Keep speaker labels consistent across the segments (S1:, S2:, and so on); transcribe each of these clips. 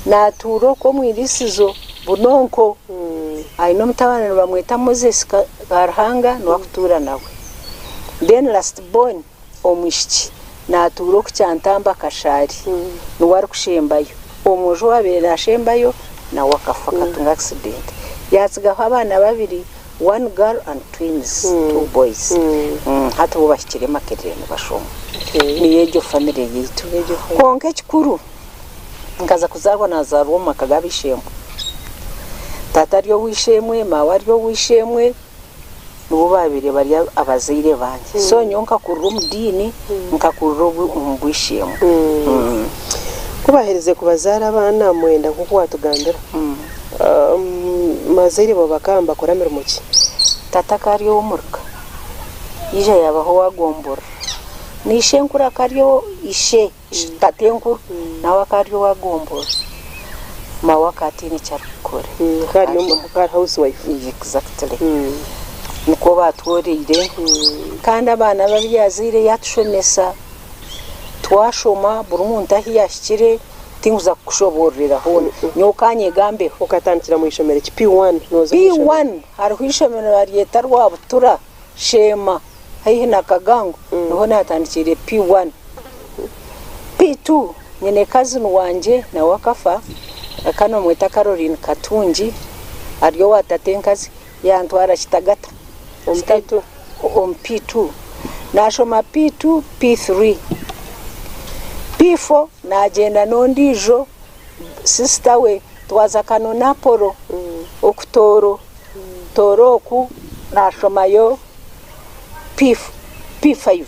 S1: na turo ko mwirisizo bunonko aino mutawana bamweta Moses Karhanga no akutura nawe then last born omwishiki na turo kucyantamba kashari no wari kushembayo omujo wabera shembayo na wakafaka tunga accident yatsiga abana babiri one girl and twins two boys hata bo bashyikire makerere bashoma ni yejo family yitu konke kikuru ngaza kuzarwa na za Roma kagabishemo tata ryo wishemwe mawa ryo wishemwe nubo babire bari abazire banje so nyonka kurura umudini nkakurura umubwishemo
S2: kubahereze kubazara abana mwenda kuko watugandira mazire bo bakamba koramira muki
S1: tata kariyo umurka ije yabaho wagombora nishenkura kariyo ishe tatenkuru nawe kariyo wagombora mawa katini cyarukore
S2: kariyo mukar housewife
S1: exactly niko batworire kandi abana babyazire yatushomesa twashoma buri muntu ahiyashikire tinguza kushoborera hone nyokanye gambe
S2: ukatandikira mu ishomero P1
S1: nozo P1 hari kwishomero bariyeta rwabutura shema hayi na kagango niho natandikire P1 P2 nyene cousin wanje na wakafa akano mweta Caroline Katunji ariyo watatenkazi yantwara kitagata P2 nashoma P2 P3 P4 najenda nondijo sister we twaza kano Napolo okutoro toroku nashomayo P5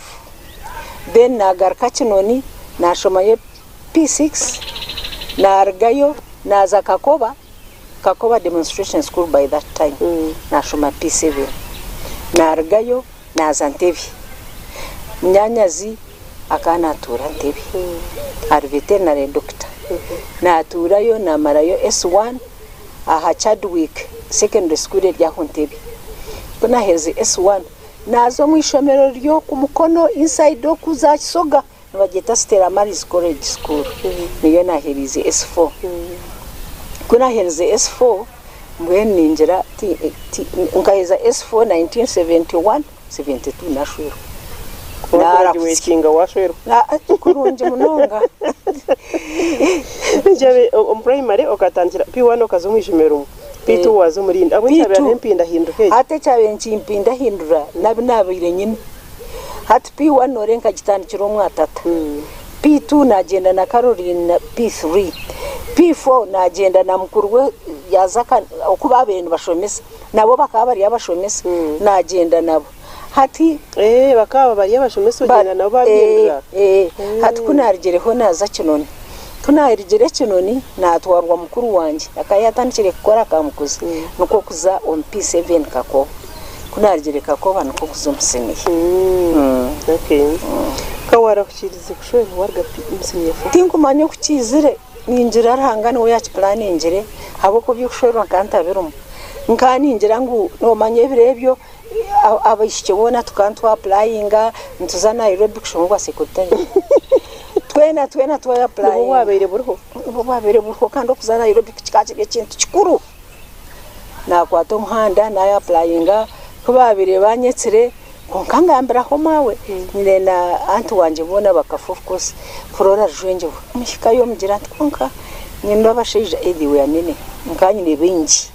S1: then nagarka kinoni nashomayo P6 nargayo naza Kakoba demonstration school by that time nashoma P7 nargayo naza Ntebe Nyanyazi akana atura Ntebe ari veterinary doctor naturayo namarayo S1 aha Chadwick secondary school ya Ntebe kuna heze S1 nazo mwishomero ryo kumukono inside okuza Kisoga nabageta Stella Maris College School niyo naherize S4 kuna heze S4 mbweni ninjira nkaheza S4 1971 72 nashwero
S2: graduatinga washwero
S1: kurunje munonga
S2: njabe primary okatangira P1 okazumwishimero P2 wazo murinda abo cyabe mpinda hinduke
S1: ate cyabe nchimpinda hindura nabire nyine hati P1 norenka gitandikiro mwatata P2 najenda na Caroline na P3 P4 najenda na mkurwe yazaka okuba abantu bashomesa nabo bakaba bari abashomesa najenda nabo hati
S2: bakaba bari abashomesa ugenda nabo babyendera
S1: hati kunarigereho naza kinoni tunarigere kinoni natwarwa mukuru wanje akayatandikire gukora akamukuzi nuko kuza on P7 kako kunarigere kako nuko kuzomuseniye
S2: okay kawara kuchirize kushwe warga museniye
S1: tinkumanye kukizire ninjira arahangana we yachi planingire habo ko byushorwa kantabirumo nkaninjira ngo nomanye birebyo abishikibona tukantwa applyinga ntuza Nairobi kushongwa secretary twena twa apply
S2: wabere burho
S1: kandi okuza Nairobi kikakire kintu kikuru nakwato muhanda na applyinga kubabire banyetsire konkangambira ho mawe nyine na anti wanje bona bakafu of course Flora Jwenje mushikayo mugira tkonka nyine abashije ediwe nene nkanyine bingi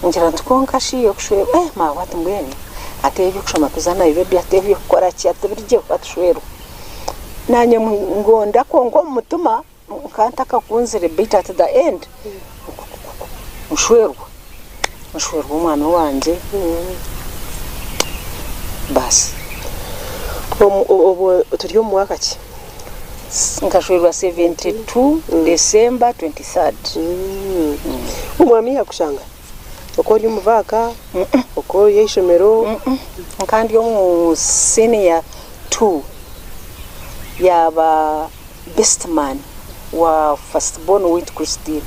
S1: ngira tkonka shiyo kushwe ma watu mbweni atebye kushoma kuza Nairobi atebye gukora ki atebye kwatushwero nanye ngonda kongo mutuma nkantaka kunzire bit at the end mushwerwa umwana wanje basi
S2: obo turiyo mwaka ki
S1: nkashwerwa 72 December 23rd
S2: umwami yakushanga okori umuvaka okori yishomero
S1: kandi yo mu senior 2 yaba best man wa first born with Christine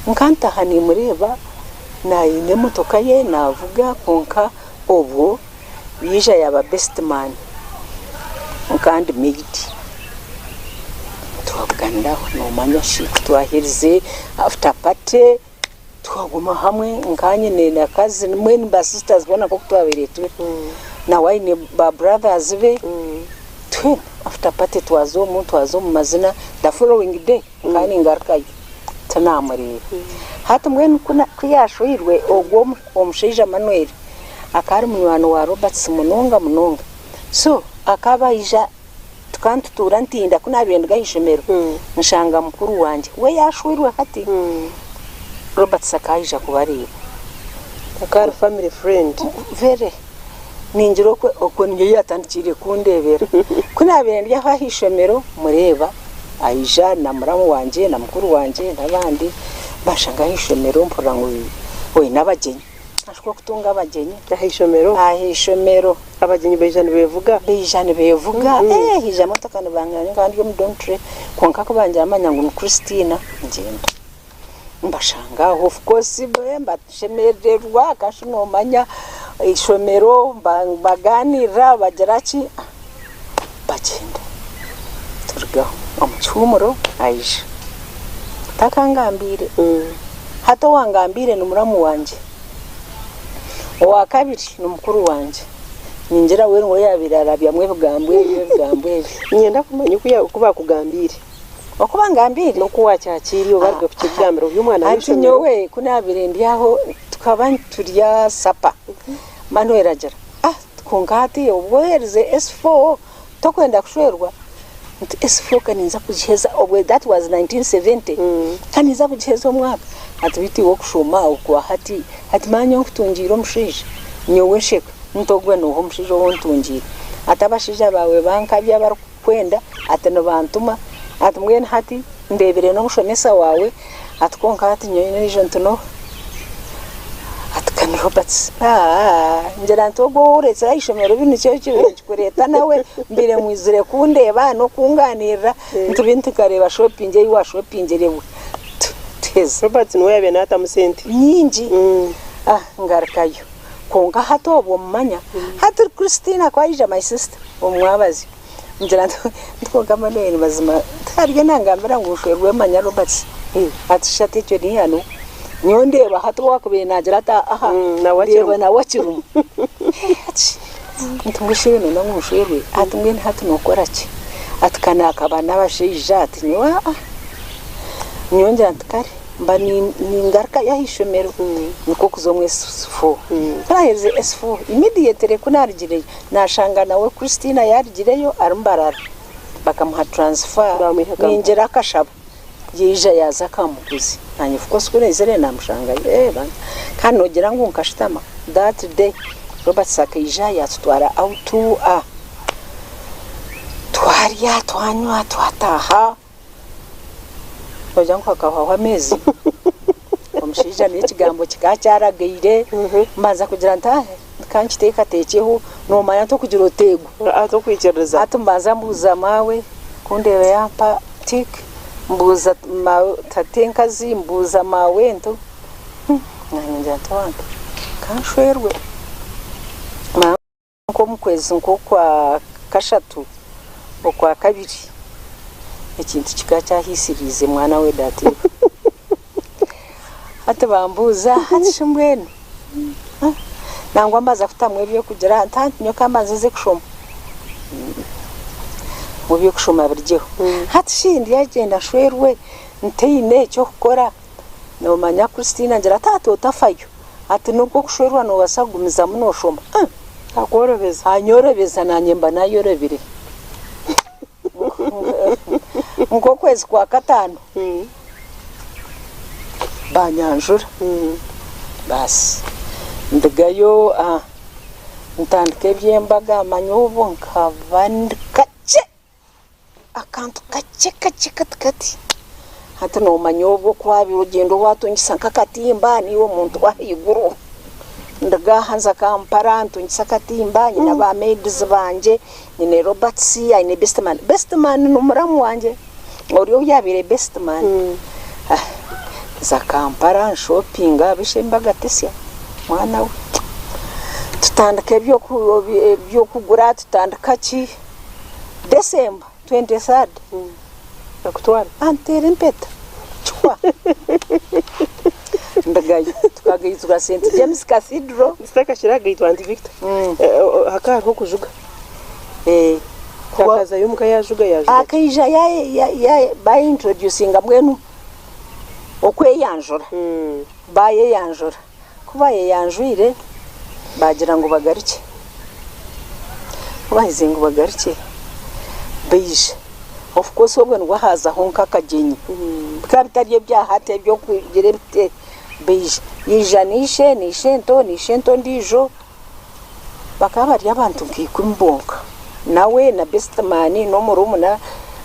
S1: nkanta hani mureba na ine motoka ye navuga konka obo bija yaba best man kandi maid twaganiraho nomanya shik twahirize after party twaguma hamwe nkanye na kazi mweni ba sisters bona ko twabere twe na wine ba brothers be twe after party twazo mu mazina the following day nkanye ngarkaye tanamuri hata mweni kuna kuyashwirwe ogwo omushija Manuel akari munwano wa Robert Munonga so akaba ija tukantu turantinda kuna bintu gahishemero nshanga mukuru wanje we yashwirwe hati Robert Sakaija kubarira
S2: akari family friend
S1: very ninjiro ko okonye yatandikire kundebera kuna bintu yahishemero mureba Aija na muramu wanje na mukuru wanje nabandi bashanga hishemero mpora ngo we nabagenyi ashko kutunga abagenyi ahishomero
S2: abagenyi bejane bevuga
S1: hija motakana banganya kandi yo mudontre konka ko banje amanya ngo Christina ngenda mbashanga of course bemba shemererwa kashino manya ishomero baganira bagerachi bagenda turga omuchumuro Aisha takangambire hato wangambire numuramu wanje wa kabiri numukuru wanje ninjira we ngo yabirarabya mwe bugambwe
S2: nyenda kumanya kuba kugambire
S1: okubangambire
S2: no kuwacyakiri obarwe ku kigambiro by'umwana
S1: ati nyowe kunabire ndiaho tukaba turya sapa Manuel agera kungati obwereze S4 tokwenda kushwerwa S4 kaninza kujiheza obwe that was 1970 kaniza kujiheza omwaka atubiti wo kushoma okwa hati manyo kutungira omushije nyowe sheka ntogwe no omushije wontungira atabashije bawe bankabya barakwenda atano bantuma atumwe hati ndebere no mushomesa wawe atkonka hati nyoye n'ejo ntuno atkani Roberts njera ntogo uretse ayishomero bino cyo kureta nawe mbire mwizire kundeba no kunganira ntubinti kareba shopping ye wa shopping rewe teze
S2: Roberts no yabe nata musenti
S1: nyinji ngarkayo konga hato obwo mumanya hati Christina kwaija my sister omwabazi njera ntoga Manuel bazima tarye nangambira ngo ushwerwe manya Roberts atishate cyo ni hano nyondeba hato wakubeye nagira ta na wakirumu ntumishire no ngumushwerwe atumwe hati nokoraki atkana akabana bashija ati nywa nyonjera ntakare mba ningarka yahishomero niko kuzomwe S4 raheze S4 immediately kunarigire nashanga nawe Christina yarigireyo arumbarara bakamuha transfer ninjera kashabo yija yaza kamuguzi nanye fuko skunezere namushanga kandi nogira ngo nkashitama that day Robert Sakaija yatutwara auto twarya twanywa twataha ojanko akahawa amezi omushija n'ikigambo kikacyaragaire maza kugira ntahe kankiteka tekeho no manya to kugira otego
S2: atokwikereza
S1: atumbaza mbuza mawe kundebe yampa tik mbuza tatenka zimbuza mawe nto nanje ntawanka kanshwerwe ko mukwezi nko kwa kashatu okwa kabiri ikintu kikacyahisirise mwana we dati ate bambuza hatishimwene nangwa mbaza kutamwe byo kugira ntanti nyoka amazi ze kushoma mu byo kushoma biryo hatishindi yagenda shwerwe nteyine cyo gukora no manya Christina ngira tato tafayo ati nubwo kushwerwa no basagumiza muno shoma
S2: akorobeza
S1: anyorobeza nanyemba nayorebire ngo kwezi kwa katano banyanjura basi ndigayo ntandike byembaga manyobo nkavandikache akantu kache katikati hata no manyobo kwabi urugendo watungisa nkakatimba niwo muntu wahiguru ndaga hanza kampara ntungisa katimba nyina ba maids banje nyine Robert C ine best man numuramu wanje oriyo yabire best man za kampara shopping abishembaga tesya mwana we tutandike byo kugura tutandika ki December 23rd
S2: akutwara
S1: antera empeta chwa ndagayo tukagayizwa St James Cathedral
S2: saka shiraga yitwa Anti Victor haka ho kujuga akaza yumuka yajuga
S1: akaija ya by introducing mwenu okweyanjura baye yanjura kuba yanjwire bagira ngo bagaruke bahize ngo bagaruke beije of course obwo ngo haza honka kagenyi bikabitariye byahate byo kugire bite beije yijanishe ni shento ndijo bakaba ari abantu nkikumbonka nawe na best man no murumuna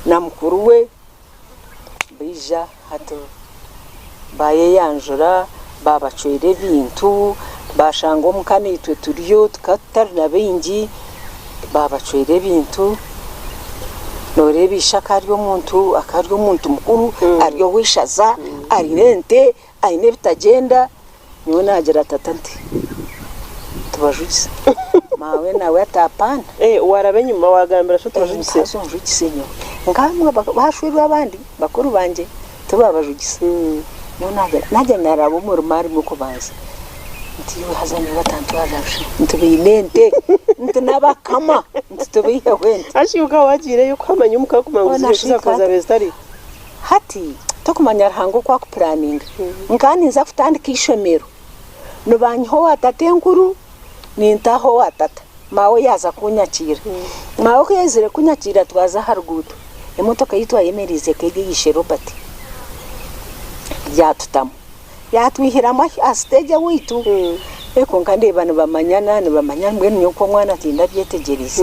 S1: na mukuru we beija hato baye yanjura babacwere bintu bashango mukanitwe turiyo tukatari nabingi babacwere bintu norebisha karyo muntu akaryo muntu mukuru aryo wishaza arinente aine bitagenda niwe nagira tatante tubajutse mawe nawe atapana
S2: warabe nyuma wagambira sho tubajutse
S1: azonjutse nyo ngamwe bashwirwa abandi bakuru banje tubabajutse najya narabo mu rumari muko baza ntiwe hazanye batantu bazasha ntibinente ntinabakama ntitubihe wente
S2: ashyuka wagire yo kwamanya umuka kumanguza kuzakoza bestari
S1: hati tokumanya rango kwa ku planning ngani nza kutandika ishomero nubanyiho watatenkuru nintaho watata mawe yaza kunyakira mawe ko yazire kunyakira twaza hargudu emotoka yitwa Emerize kege yishe Robert yatutamo yatwihiramo asiteje witu eko nkandeba nibamanyana mbwe nyoko mwana atinda byetegereza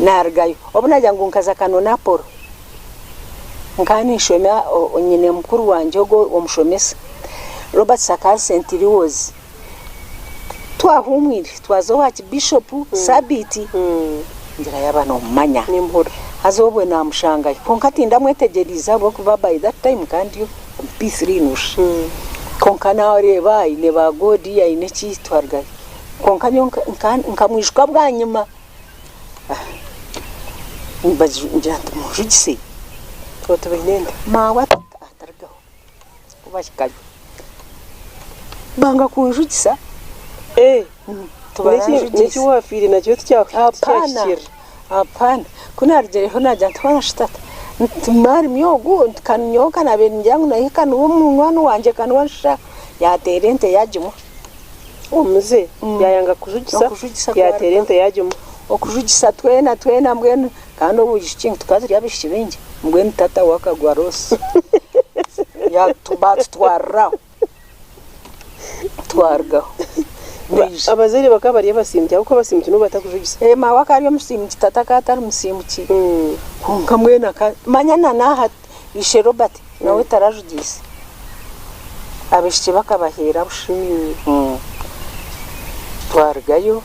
S1: nargayo obunajya ngo nkaza kano naporo nkani shomya nyine mukuru wanje go omushomesa Robert Sakal Sentiriwozi twahumwire twazo wa bishop Sabiti ngira yabano manya
S2: nimpura
S1: azobwe namushanga konkatinda mwetegereza bo kuba by that time kandi P3 nush konkana oreba ine bagodi ya ine chitwarga konkanyo nkamwishwa bwanyuma njya mujitse
S2: toto binenda
S1: mawa atargaho kubashikayo banga kunjutsa
S2: niki wafiri nacyo cyakira
S1: apana kuna arjeho najya ntwana shitata ntumari myogo kanyoka nabenjangu na hikana umunwana wanje kanwansha yaterente yajimo
S2: umuze yayanga kujugisa yaterente yajimo
S1: okujugisa twena mbwenu kandi ubujishinga tukazi yabishibinge mbwenu tata wakagwa rose ya tubatwara twargaho
S2: abazeri bakabariye basimbye uko basimbye no batakujugisa
S1: mawa kariyo musimbye tata katari musimbye kunka mwena manyana naha ishe Robert nawe tarajugisa abishye bakabahera bushimye twargayo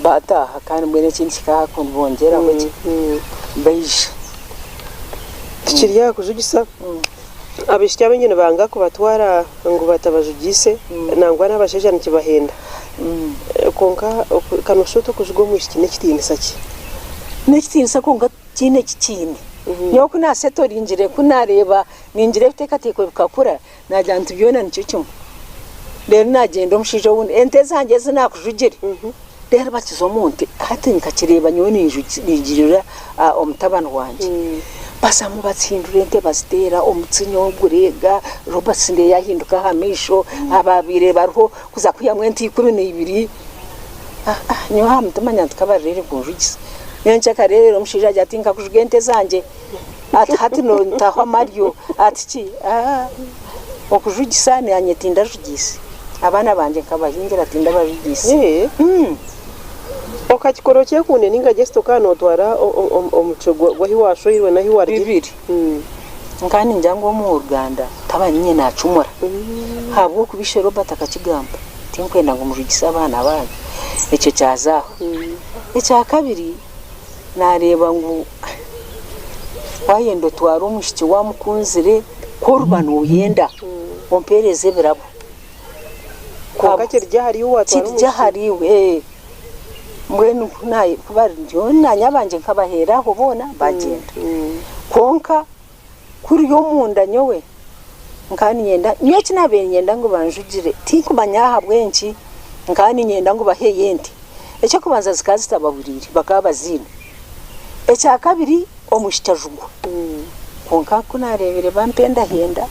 S1: bataha kandi mwene kintu kikakunda bongera bake beije
S2: kiriya kujugisa abishya abanyene banga kubatwara ngo batabajugise nangwa n'abasheje nikibahenda konka kanoshoto kujugwa mu ishikine kitinisa
S1: nekitinisa konka kine kikine nyo kuna setorinjire kunareba ninjire bitekateko bikakura najyantu byona nicyo cyo rero nagenda mushije wundi ente zanjye zinakujugire rero bakizomunte hati nkakireba nyone injugirira omutabano wanje basamu batsindure ente bazitera omutsinyo gurega Robert Sinde yahinduka hamisho ababire barho kuza kuyamwenti 12 nyo hamutamanya tukabarere kunjugisa nyencha karero mushija jatinka kujugente zanje hati no ntaho Mario ati okujugisa ni anyetinda jugisi abana banje kabahingira tinda bajugisi okakikoro
S2: kyekunde ninga gesto kano twara omucogo gwa hiwasho irwe na hiwari
S1: bibiri ngani njango mu Uganda tabanye nacumura habwo kubishe Robert akakigamba tinkwenda ngo mujugisa abana banje icyo cyazaho icya kabiri nareba ngo wayendo twara umushiki wa mukunzire korban uyenda ompereze birabo
S2: kokakirya hari uwatwara
S1: kirya hariwe mwenu kuba nanyabanje nkabahera ho bona bagenda konka kuri yo munda nyowe nkani nyenda niyo kinabe nyenda ngo banjugire tikumanya habwenki nkani nyenda ngo baheyende ecyo kubanza zikazitabahurire bakabazina ecya kabiri omushitajugo konka kunarebere bampenda henda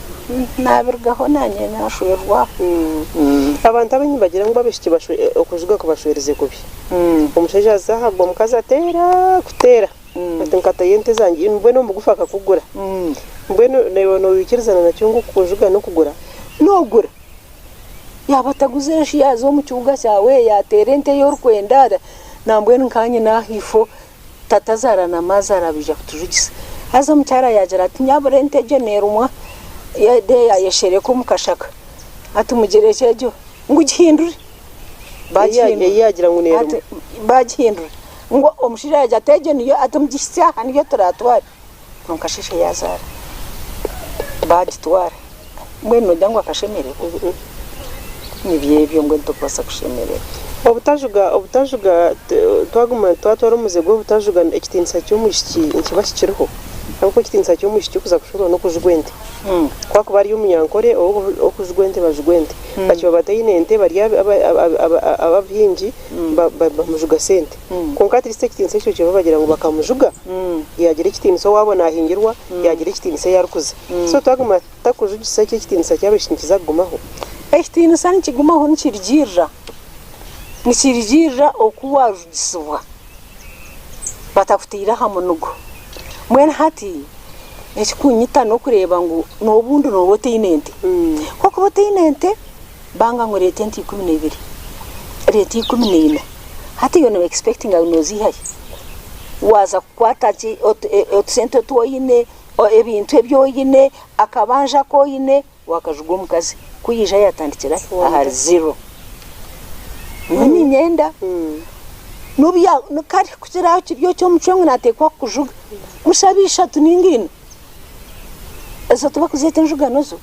S1: nabirgaho nanye nashwerwa
S2: abantu abanyi bagira ngo babishike okujuga ko bashwereze kubi umushaje azahagwa mukaza atera kutera atankata yente zangi mbweno mugufaka kugura mbweno nayo no wikirizana na cyongo kujuga no kugura
S1: nogura yabataguze yazo mu cyuga cyawe yaterente yo rwendara nambweno nkanye nahifo tatazara na mazara bija kutujugisa haza mucyara yagera ati nyaburente generumwa yade yayeshere ko mukashaka ati mugerekejo ngo gihindure
S2: yagira ngo nero
S1: bagihindure ngo omushira yaje ateje niyo atumugishya haniyo turatwara mukashishe yazara bagitwara mweno dangwa kashemere nibyebyo ngo ndopasa kushemere obutajuga twaguma twatoromuze go butajuga ekitinsa cyo mushiki nkibashikiriho nako kitinsa cyo mushiki kuza kushobora no kujugwente kwa kubari y'umunyankore okujugwente bajugwente bacyo batayinente bari ababhinji bamujuga sente konka triste kitinsa cyo cyo bagira ngo bakamujuga yagira kitinsa wabona ahingirwa yagira kitinsa yarukuze so twaguma takujugisa kitinsa cyabishinkiza gumaho ekitinsa nikigumaho nikirigirra okuwajudiswa batakutira hamunugo mwene hati ekikunyita no kureba ngo nobundu nobote inente koko bote inente banga ngo rete 12 rete 14 hati yo no expecting ngo nozihaye waza kwata ki otsento twoyine ebintu ebyoyine akabanja koyine wakajugo mukazi kuyija yatandikira ahari 0 nini nyenda nubiya nukari kugeraho kibyo cyo mucwengu natekwa kujuga mushabisha tuningino ezo tuba kuzete njuga nozo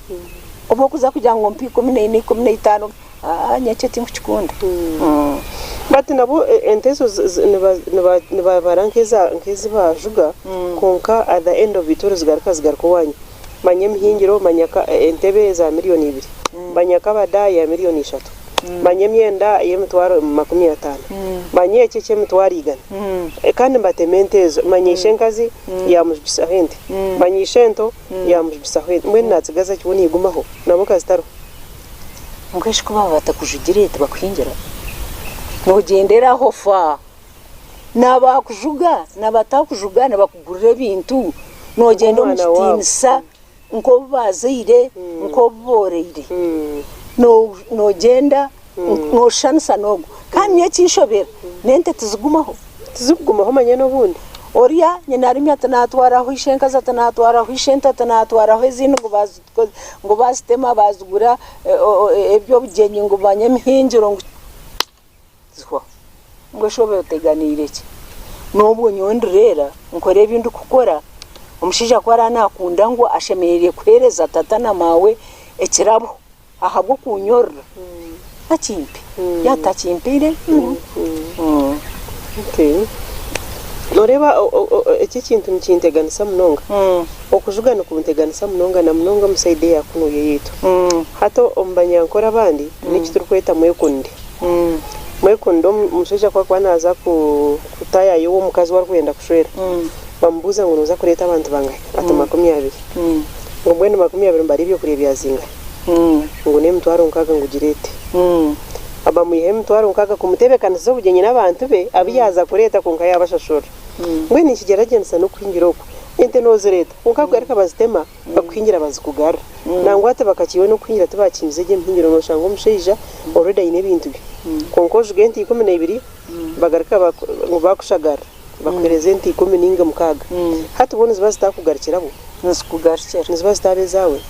S1: obo kuza kujya ngo mpiko 15 nyaketi mukikunda
S2: bati nabo entezo neba barankeza nkezi bajuga konka at the end of it zigarko wanyu manye mhingiro manyaka entebe za miliyoni 2 banyaka badaya miliyoni 3 manye myenda yemitwaro 50 manye cece mitwari igana kandi mbatementezo manye shenkazi ya mujbisa hende manye shento ya mujbisa hende mwe natsigaza kiboni igumaho nabo kazitaro
S1: mukweshi kuba batakujugirete bakuhingira nogendera hofa nabakujuga nabatakujuga nabakugurira ibintu nogenda umutinsa nko bazire nko boreire no genda no shansa nogo kandi yakishobera nente tuzigumaho manye no bundi oriya nyina rimya tanatwara aho ishenka zatanatwara aho ishenta tanatwara aho izindi ngo bazitema bazugura ebyo bugenyi ngo banyamhingiro ngo zwa ngo shobe uteganire ki nobu nyondrera nkore ibintu kukora umushija kwara nakunda ngo ashemerere kwereza tata na mawe ekirabo ahabwo kunyorra akimpi yatakimpire
S2: okay noreba iki kintu nikinteganisa munonga okujugana kubunteganisa munonga na munonga musaide yakuno yeyeto hato ombanyankora bandi nikiturukweta mwekunde mwekundo mushesha kwa naza kutaya yo mukazi warkwenda kushwera bambuza ngo noza kureta abantu bangahe ati 20 ngo bwene 20 mbari byo kuri byazinga ngo ne mtwaro nkaga ngugirete aba muyihe mtwaro nkaga kumutebekana zo bugenye n'abantu be abiyaza kureta konka yabashashora ngwe ni kigeragenza no kwingiroko ente nozereta unkabwa ariko bazitema bakwingira bazikugara nangwate bakakiwe no kwingira tubakinze je mpingiro no shango mushija already ine bintu konko jugenti 12 bagarika bakushagara bakwerezenti 10 mukaga hatu bonus bazitakugarikira bo
S1: nzikugarikira
S2: nzibazitabe zawe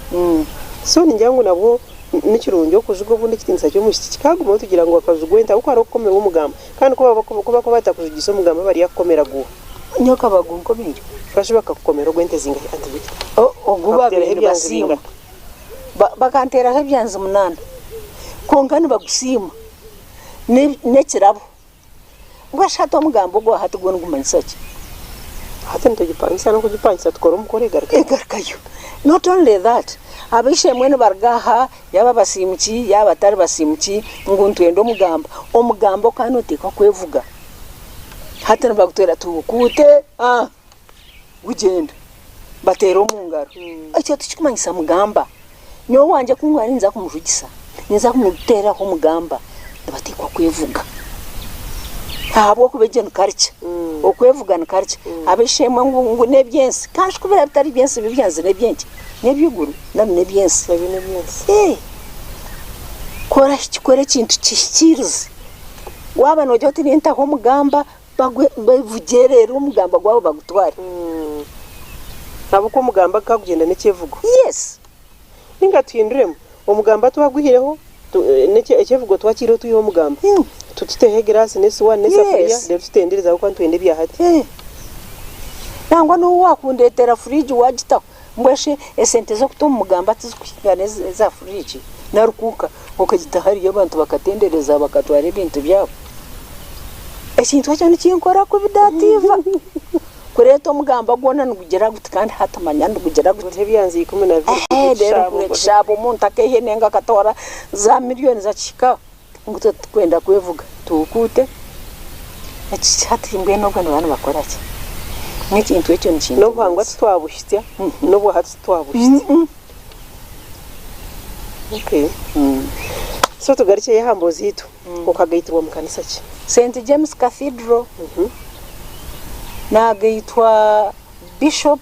S2: so ninjangu nabo nikirunjo kujugo bundi kitinsa cyo mushiki kaguma tugira ngo akajugwenta uko arokomera umugamba kandi kuba batakujugiso umugamba bari yakomera guha
S1: nyoka bagunko biri
S2: fashe bakakomera gwente zinga antibiki
S1: oguba bere basimba bakantera hebyanze munana konkani bagusima nekirabo ngwashato mugambo gwa hatu gwo ngumanyisaki
S2: hata nitagipangisa no kugipangisa tukora umukore
S1: egarkayo. Not only that, abishe mwene bargaha yaba basimuki yaba tari basimuki nguntu endo omugamba kanotika kwevuga hata nabagutera tukute gugenda batera omungaro icyo tukikumanyisa mugamba nyo wanje kungwari nza kumujugisa nza kumutera ko mugamba ndabatikwa kwevuga abo kubegena karcha okwevugana karcha abishema ngo nebyensi kaje kubera bitari byensi bibyanze nebyenki nebyuguru nebyensi kora kikore kintu kishikirize waba nojo tinenta ho mugamba bavugerera umugamba gwabo bagutware
S2: abo ko mugamba kagugenda nekivugo
S1: yes
S2: ninga tuyinduremo omugamba twaguhireho ekivugo twakiriho tuyiho mugamba tutitehe grasi nesiwa nesafuriya rero tutendereza uko ntwende byahati nangwa no wakundetera fridge wagita mbweshe esente zo kutuma mugamba tizikugana za fridge narukuka ukagita hari abantu bakatendereza bakatwara ibintu byabo ekintu cyane kinkora ku bidativa kureto mugamba gona nugera guti kandi hatamanya ndugera guti byanzi 12 rero shabo umuntu akehe nenga katora za miliyoni za chika nguto kwenda kwevuga tukute hati mbwe no bwana bana bakora ki n'ikintu cyo nkintu no bangwa twabushitya no bwo hati twabushitya okay so tugarike yahambozi yitu ukagayitwa mu kanisa ki
S1: St James Cathedral nagayitwa Bishop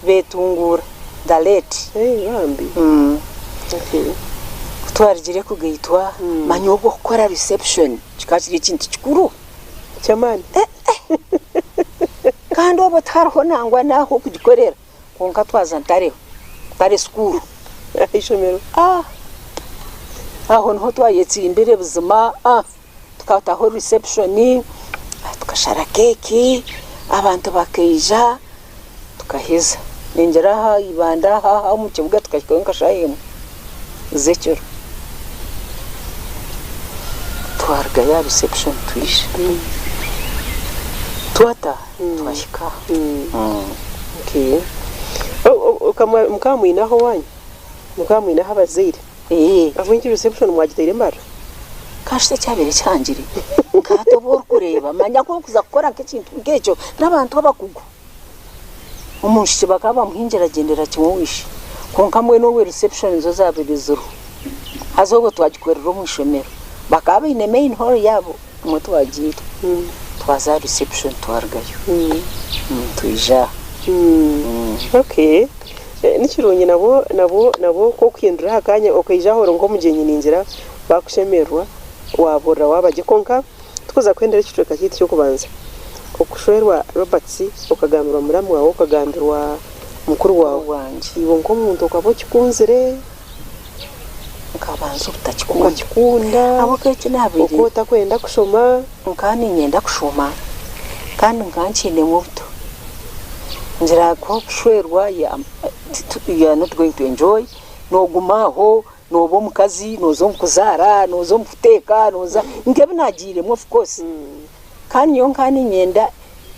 S1: Betungura Daleti
S2: yambi okay
S1: twarigire kugayitwa manyogo gukora reception kikakiri ikintu kikuru
S2: cyamani
S1: kandi obo tarho nangwa naho kugikorera konka twazantareho tare school
S2: ishomero
S1: aho nho twayetse imbere buzima tukataho reception tukashara keki abantu bakeja tukaheza nengera ibanda mu kibuga tukashika shayemo zekero twarga ya reception twisha twata twashika
S2: okay mukamwinaho wanyu mukamwinaho abazire avuye reception mwagitire mbara
S1: kashite cyabere cyangire katobor kureba manya ko kuza gukora nk'ikintu ngejo n'abantu bakugu umunshi bakaba muhinjira gendera kimwishe konka mwe no reception zo zabirezuru hazogo twagikorera mu shomero bakaba ine main hall yabo umuto wagita twaza reception twargayo tuija
S2: okay nikirunye nabo ko kwindura hakanya okayijaho ngo mugenyi ninjira bakushemerwa wabora wabaje konka tukoza kwendera cyiciro cyiti cyo kubanza okushwerwa Roberts ukagambirwa muramu wawe ukagambirwa mukuru wawe
S1: wanje
S2: ibo ngo umuntu ukabo kikunzire
S1: ukabanza utakikunda abo keke nabiri
S2: ukota kwenda kushoma
S1: nkani nyenda kushoma kandi nkankine mubuto nzira ko kushwerwa ya not going to enjoy no gumaho nobo mukazi nozo mukuzara nozo mufuteka noza ngebe nagire of course kandi yonkani nyenda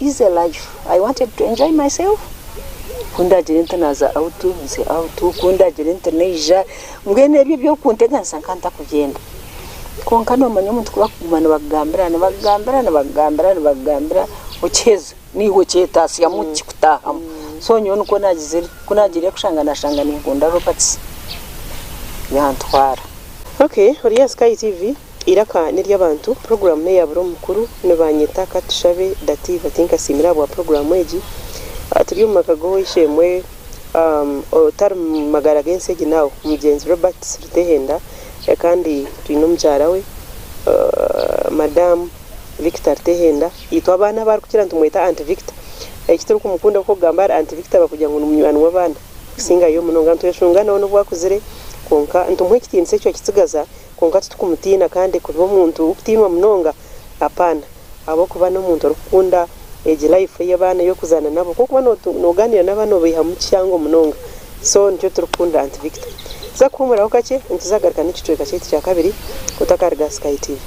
S1: is a life I wanted to enjoy myself kunda gerente naza auto nse auto kunda gerente neja ngene byo kuntega nsankanta kugenda konka no manyo muntu kuba kumana bagambira ukeze niho cyetasi ya muki kutaha so nyo nuko kunagire kushangana ngunda Roberts yantwara
S2: okay Horia Sky TV iraka niryabantu program ne yaburo mukuru nebanyita katushabe dativa tinka simira bwa program eji aturiyo makago ishemwe otar magara gense ginawo mugenzi Roberts Rutehenda kandi twino mjara we madam Victor Tehenda yitwa abana bari kukira ntumwita Aunt Victor ekitero kumukunda ko gambara Aunt Victor bakujya ngo n'umwana w'abana singa yo munonga ntweshunga none bwakuzire konka ntumwe kitinse cyo kitsigaza konka tutukumutina kandi kuba umuntu utinwa munonga apana abo kuba no muntu rukunda eje life y'abana yo kuzana nabo kuko noganira n'abana biha mu cyango munonga so nicyo turukunda Aunt Victor za kumuraho kake ntizagaruka n'icyo cya kabiri utakarga Sky TV.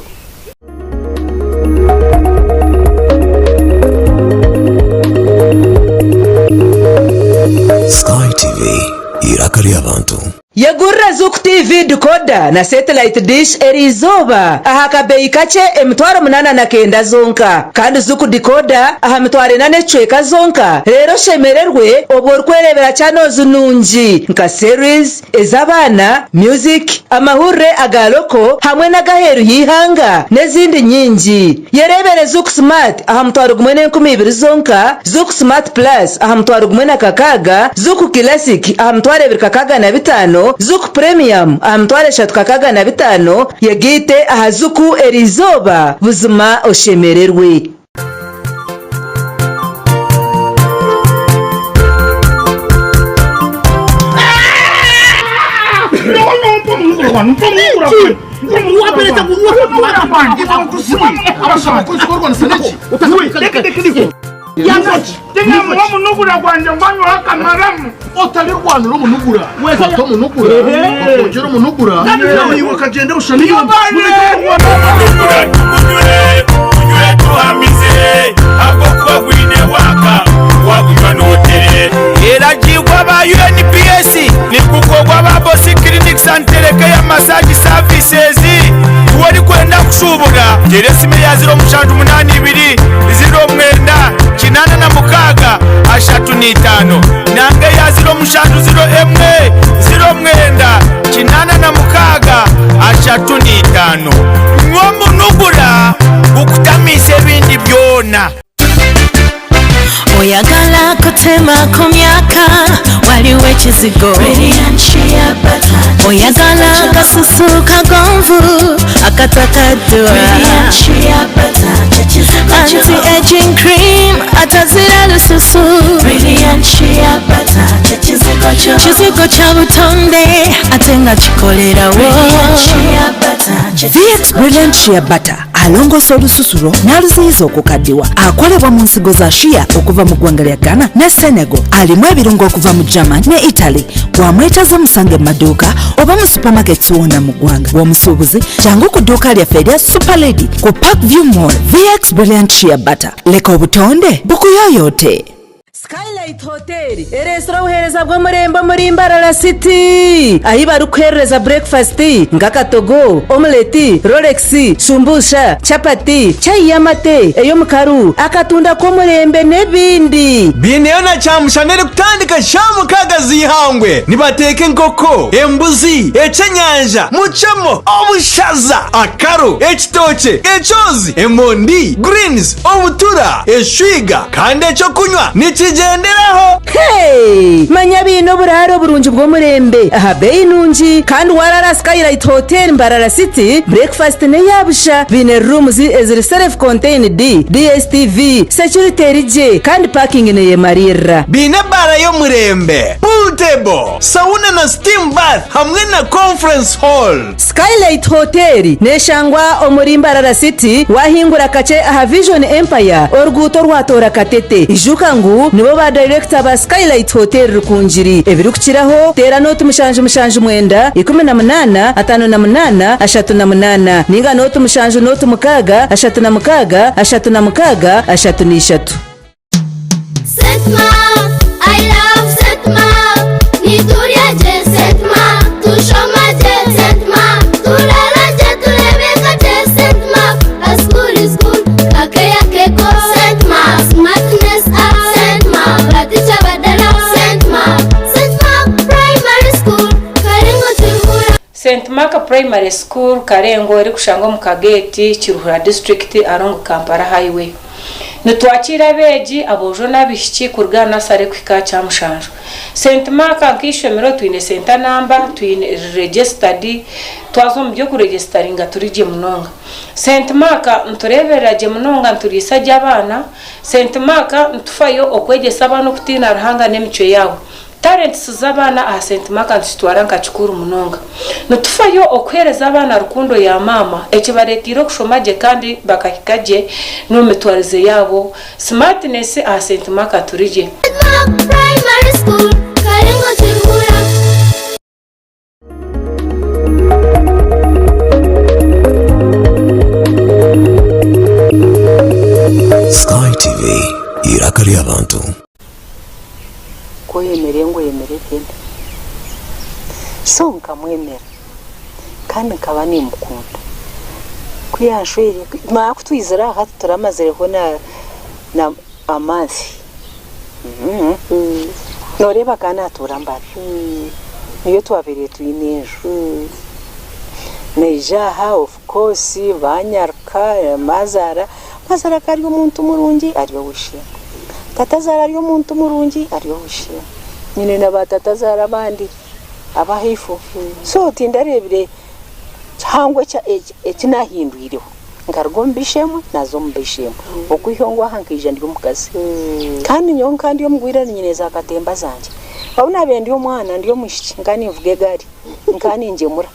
S3: irakari abantu.
S4: Yagurra Zuku TV decoder na satellite dish erizoba aha kabeyi kace emitwaro 89 zonka kandi Zuku decoder aha mitwaro 8 zonka rero shemererwe obwo kwerebera channels nungi nka series ezabana music amahure agaloko hamwe na gaheru yihanga nezindi nyingi yerebere Zuku Smart aha mitwaro 12 zonka Zuku Smart Plus aha mitwaro 16 Zuku Classic aha mitwaro 25 Zuku Premium amtware shatukakaga na 5 yagite aha Zuku erizoba buzima oshemererwe.
S5: Tenga munugura kwanje mbanyo akamaramu otali rwanda munugura weka to munugura okojero munugura nawe iwe kagenda ushaniye munugura tuhamize agokwa gwine waka wagwa notere era jigwa ba UNPS ni kukogwa ba Bosi Clinic Santereke ya massage services wari kwenda kushubura jeresime ya 082 0 kinana na mukaga ashatu n'itano nange ya 0 kinana na mukaga ashatu n'itano mwo munugura ukutamise bindi byona
S6: oyagala kutema ku myaka waliwo ekizigo oyagala kasusu kagonvu akatakadwa anti-aging cream atazira lususu kizigo kya butonde ate nga kikolerawo
S7: VX Brilliant Shea Butter alongosa olususulo n'aluziyiza okukaddiwa akolebwa mu nsigo za shea okuva mu ggwanga lya Ghana ne Senegal alimu ebirungo okuva mu Germany ne Italy wamwetaza musange mu maduuka oba mu supermarkets wonna mu ggwanga w'omusuubuzi jangu ku dduuka lyaffe erya Super Lady ku Parkview Mall. VX Brilliant Shea Butter leka obutonde bukuyoyote.
S4: Skylight Hotel erestora uhereza bwo murembo muri Mbarara City ahiba rukwereza breakfast ngakatogo omelette Rolex shumbusha chapati chai yamate eyo mukaru akatunda ko murembe nebindi
S8: bineona chamushanere kutandika shamu kagazi ihangwe nibateke nkoko embuzi echenyanja muchamo obushaza akaru ekitoche echozi emondi greens obutura eshwiga kandi echo kunywa nikigenderaho.
S4: Hey manya bino buraro burungi bwo murembe aha beyi nungi kandi warara Skylight Hotel Mbarara City breakfast ne yabusha bine rooms eziri self contained DSTV security rije kandi parking ne yemarira
S8: bine bara yo murembe pool table sauna na steam bath hamwe na conference hall.
S4: Skylight Hotel neshangwa omuri Mbarara City wahingura kace aha Vision Empire oruguto rwatora katete ijuka ngu nibo ba director ba Skylight Hotel rukunjiri ebirukiraho tera note mushanje 18 18 58 38 ninga note mushanje note mukaga 36 36 36.
S9: Setma, I love Setma. Nituria je Setma, tushoma je Setma, tulala je tulebeka je Setma. A school is good, akaya keko Setma, smartness up Setma, baticha badala Setma, Setma Primary School, Karengo Chiruhura.
S10: St. Mark Primary School Karengo eri kushango mukageti Chiruhura District along Kampala Highway. Nitwakira beji abojo nabishiki kurgana sare kwika cha mushanjo. St. Mark nkishomero twine center number twine registered twazo mbyo ku registeringa turije munonga. St. Mark nturebera je munonga nturisa jabana. St. Mark ntufayo okwegesa abana kutina ruhanga n'emico yawo. Talents z'abana aha St. Mark ntitwara nkachukuru munonga. Nutufayo okwereza abana rukundo ya mama ekibaretiro kushomaje kandi bakahikaje no metwarize yabo smartness aha St. Mark turije.
S9: Primary School Karengo Chiruhura.
S3: Sky TV irakari abantu.
S1: ko yemereye ngo yemerere so nkamwemera kandi nkaba nimukunda kwiyanshwere makutwizira hati turamazereho na amazi noreba kana aturambara niyo twabereye tuyinejo nejaha of course banyarka mazara kari umuntu murungi ariyo wishima tatazara ariyo umuntu murungi ariyo wishima nyine nabatatazara abandi abahifu so tindarebire cyangwa ekinahinduireho ngarwo mbishemo nazo mbishemo okwihongwa hankije ndi umukazi kandi nyo kandi yo mugwira nyine zakatemba zanje abuna bendi umwana ndi mushiki ngani mvuge gari ngani njemura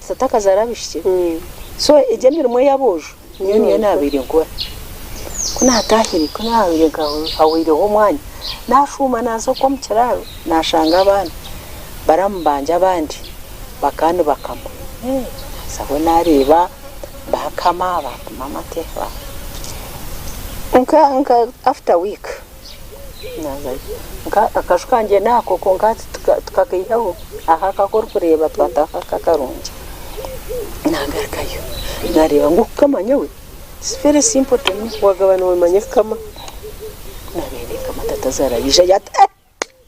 S1: tataka zarabishye so ejemirimo yabojo niyo nabiri nkora kuna hatahiri kuna hawire ho mwanya nashuma nazo ko mukiraro nashanga abana barambanje abandi bakandi bakama sabo nareba bakama mama tefa nka after week nka akashukanje nako kongati tukakiyaho aha kakor kureba twataha kakarunje nagarakayo nareba ngo kamanyewe it's very simple to me
S2: wagabana wemanye kama
S1: nabene kama tatazara yije yata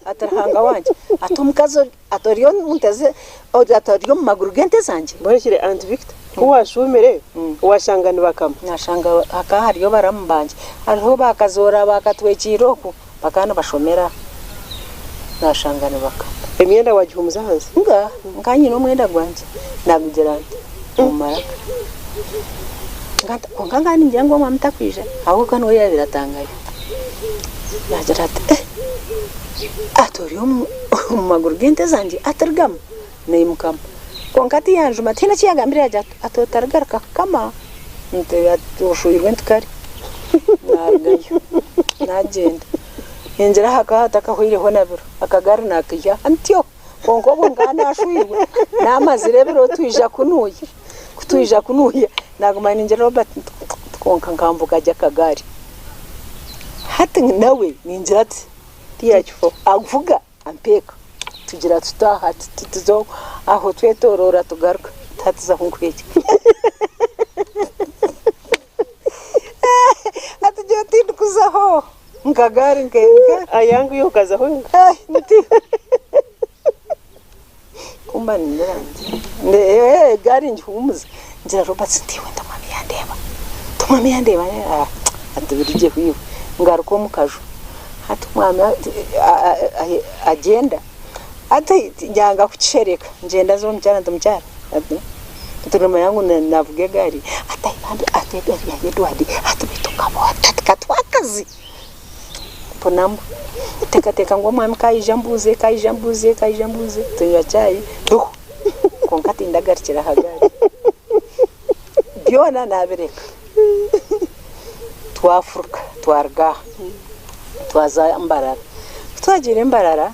S1: atarhanga wanje atomkazo atorion muntaze atorion magurugente zanje
S2: borekire Aunt Victor kuwashumire washangana bakama
S1: nashanga akahariyo barambanje ariho bakazora bakatwekiroko bakana bashomera nashangana bakama
S2: emyenda wajihumuza hansi
S1: nganye no mwenda gwanje nagugerante umaraka ngangani njango mamtakwije aho kano yabiratangaya najarate atoriyo magurugente zanje atargam neyimukam konkati yanju matina cyagambira yaja atotargarka kama nte atoshuyirwe ntkari nargayo nagenda injira hakata kahwireho nabiro akagari nakija antyo konko ngana ashuyirwe namazirebiro twija kunuye nagumana injira Robert konka nkambuka jya kagari hati nawe ninjira ati tiyachfo avuga ampeka tugira tutaha tuzo aho twetorora tugaruka tatiza hunkweke atujye tindukuzaho ngagari ngenga
S2: ayangu yokazaho
S1: nti kumba ndiranje gari njumuza njira Robert ndiwe ndamami yandeba atubirije huyo ngaruko mukaju hati umwami agenda ati njanga kuchereka njenda zo mchana ndumchana turuma yangu navuge gari ati gari yedwadi ati bitukabo atakatwakazi ponamba teka ngo mwami kayijambuze tunywa chai konkati ndagarikira hagari byona nabireka twafuruka twarga twaza mbarara twagire mbarara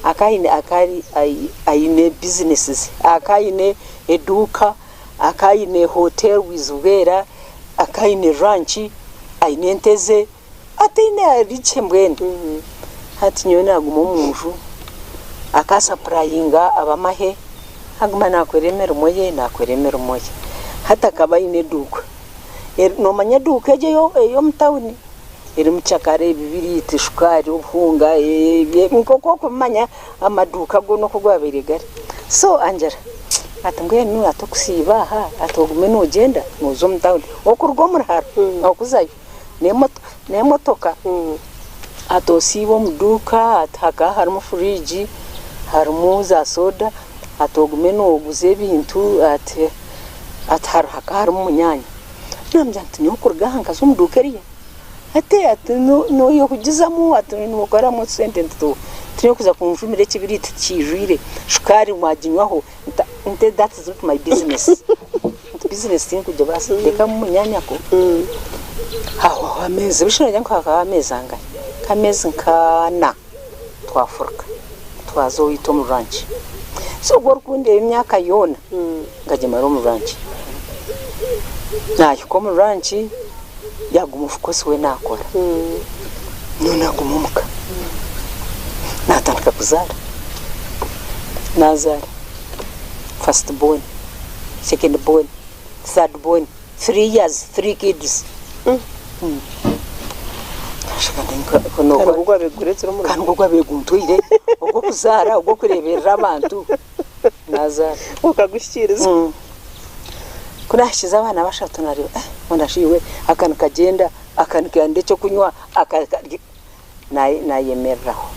S1: akari ayine businesses akayine eduka akayine hotel wizubera akayine ranch ayine nteze atine riche mbwende hati nyona gumunju akasapurayinga abamahe haguma nakweremera umoye hata kabayine duka no manyaduka eyo mtawuni iri muchakare bibiri tishukari ubunga nkoko kumanya amaduka gono kugwabere gari so Angela atangwe nu atokusiba atogume no genda muzo mtawuni okurgo murhara okuzayo nemotoka atosibo muduka ataka harimo fridge harimo za soda atogume no oguze ibintu atarhaka harimo munyanya namjyantu nyokurga hankazo mudukeriya ate no yo kugizamo nukora mu sentence to turi kuza kumvumire kibiri kijwire shukari mwaginywaho nte that is not my business business thing kujya basi reka mu nyanya ko aho ameze bishobora nko ameze anga kameze nkana twafuruka twazo wito mu ranch so gorkunde imyaka yona ngaje maro mu ranch nayo ko mu ranch yagumufukosi we nakora none agumumuka natandika kuzara nazara first born, second born, third born, 3 years, 3 kids. Kandi ubwo beguntuire ubwo kuzara ubwo kureberera abantu nazara
S2: ukagushyikiriza
S1: kunashiza abana bashatu nari ndashiwe akantu kagenda akantu kande cyo kunywa nayemereraho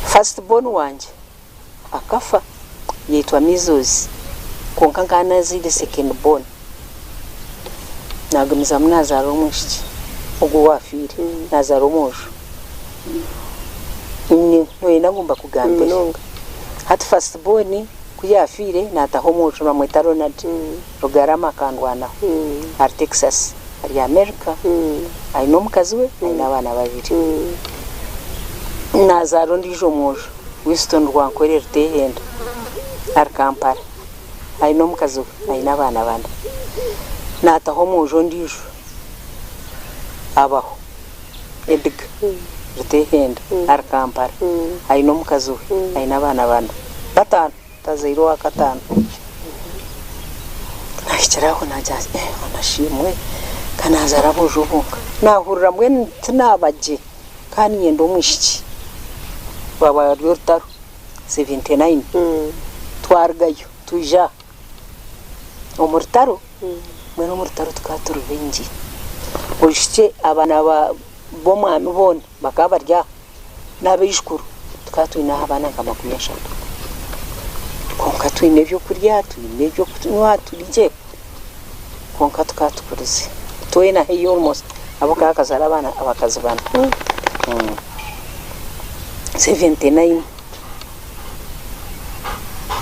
S1: first born wanje akafa yitwa Mizozi konka nkana zide second born nagumiza munazara umushiki ubwo wafire nazara umujo no inagomba kugambira hati first born kuyafire nataho umujo bamwita Ronald Rugarama kandwana ari Texas ari America ari no mukazi we n'abana babiri nazaro ndijo umujo Winston Rwankorera Tehenda ari Kampala ari no mukazi we ari n'abana bane nataho umujo ndijo abaho Edgar Rutehenda ari Kampala ari no mukazi we ari n'abana bane batanu taziro wa katanu nahikiraho najyaze onashimwe kanazara bujubunga nahurira mwe tinabaje kandi nyendo umwishiki baba rutaro 79 twargayo tuja umurtaro mwe no murtaro tukaturubengi ushike abana bo mwami bone bakabarya nabishukuru tukatwina abana nk'amakumyashatu konka twine byo kurya twine byo kunywa turije konka tukatukuruze toyena he almost aboka akazara abana abakazi bana 79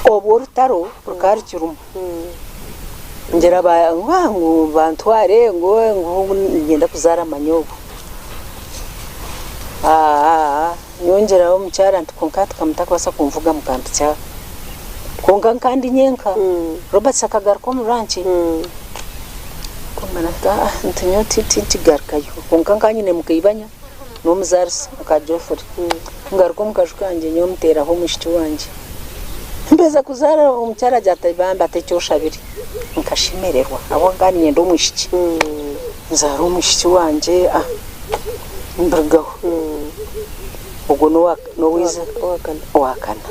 S1: oborutaro rukarikiruma ngera ngo bantware ngo ngenda kuzara manyobo nyongeraho mucyara ntukonka tukamutaka basa kumvuga mukantu cya konga kandi nyenka Robert Sakagara ko mu ranch komanata ntinyo titi garkayo konga kanyine mukayibanya no muzarisa akajofuri ngaruko mukashukanje nyo mutera ho mushiti wanje mbeza kuzara umucyara jatayibamba atecoshabiri nkashimererwa abo ngani nyendo mushiki nzaro mushiki wanje mbragaho ubwo no wiza wakana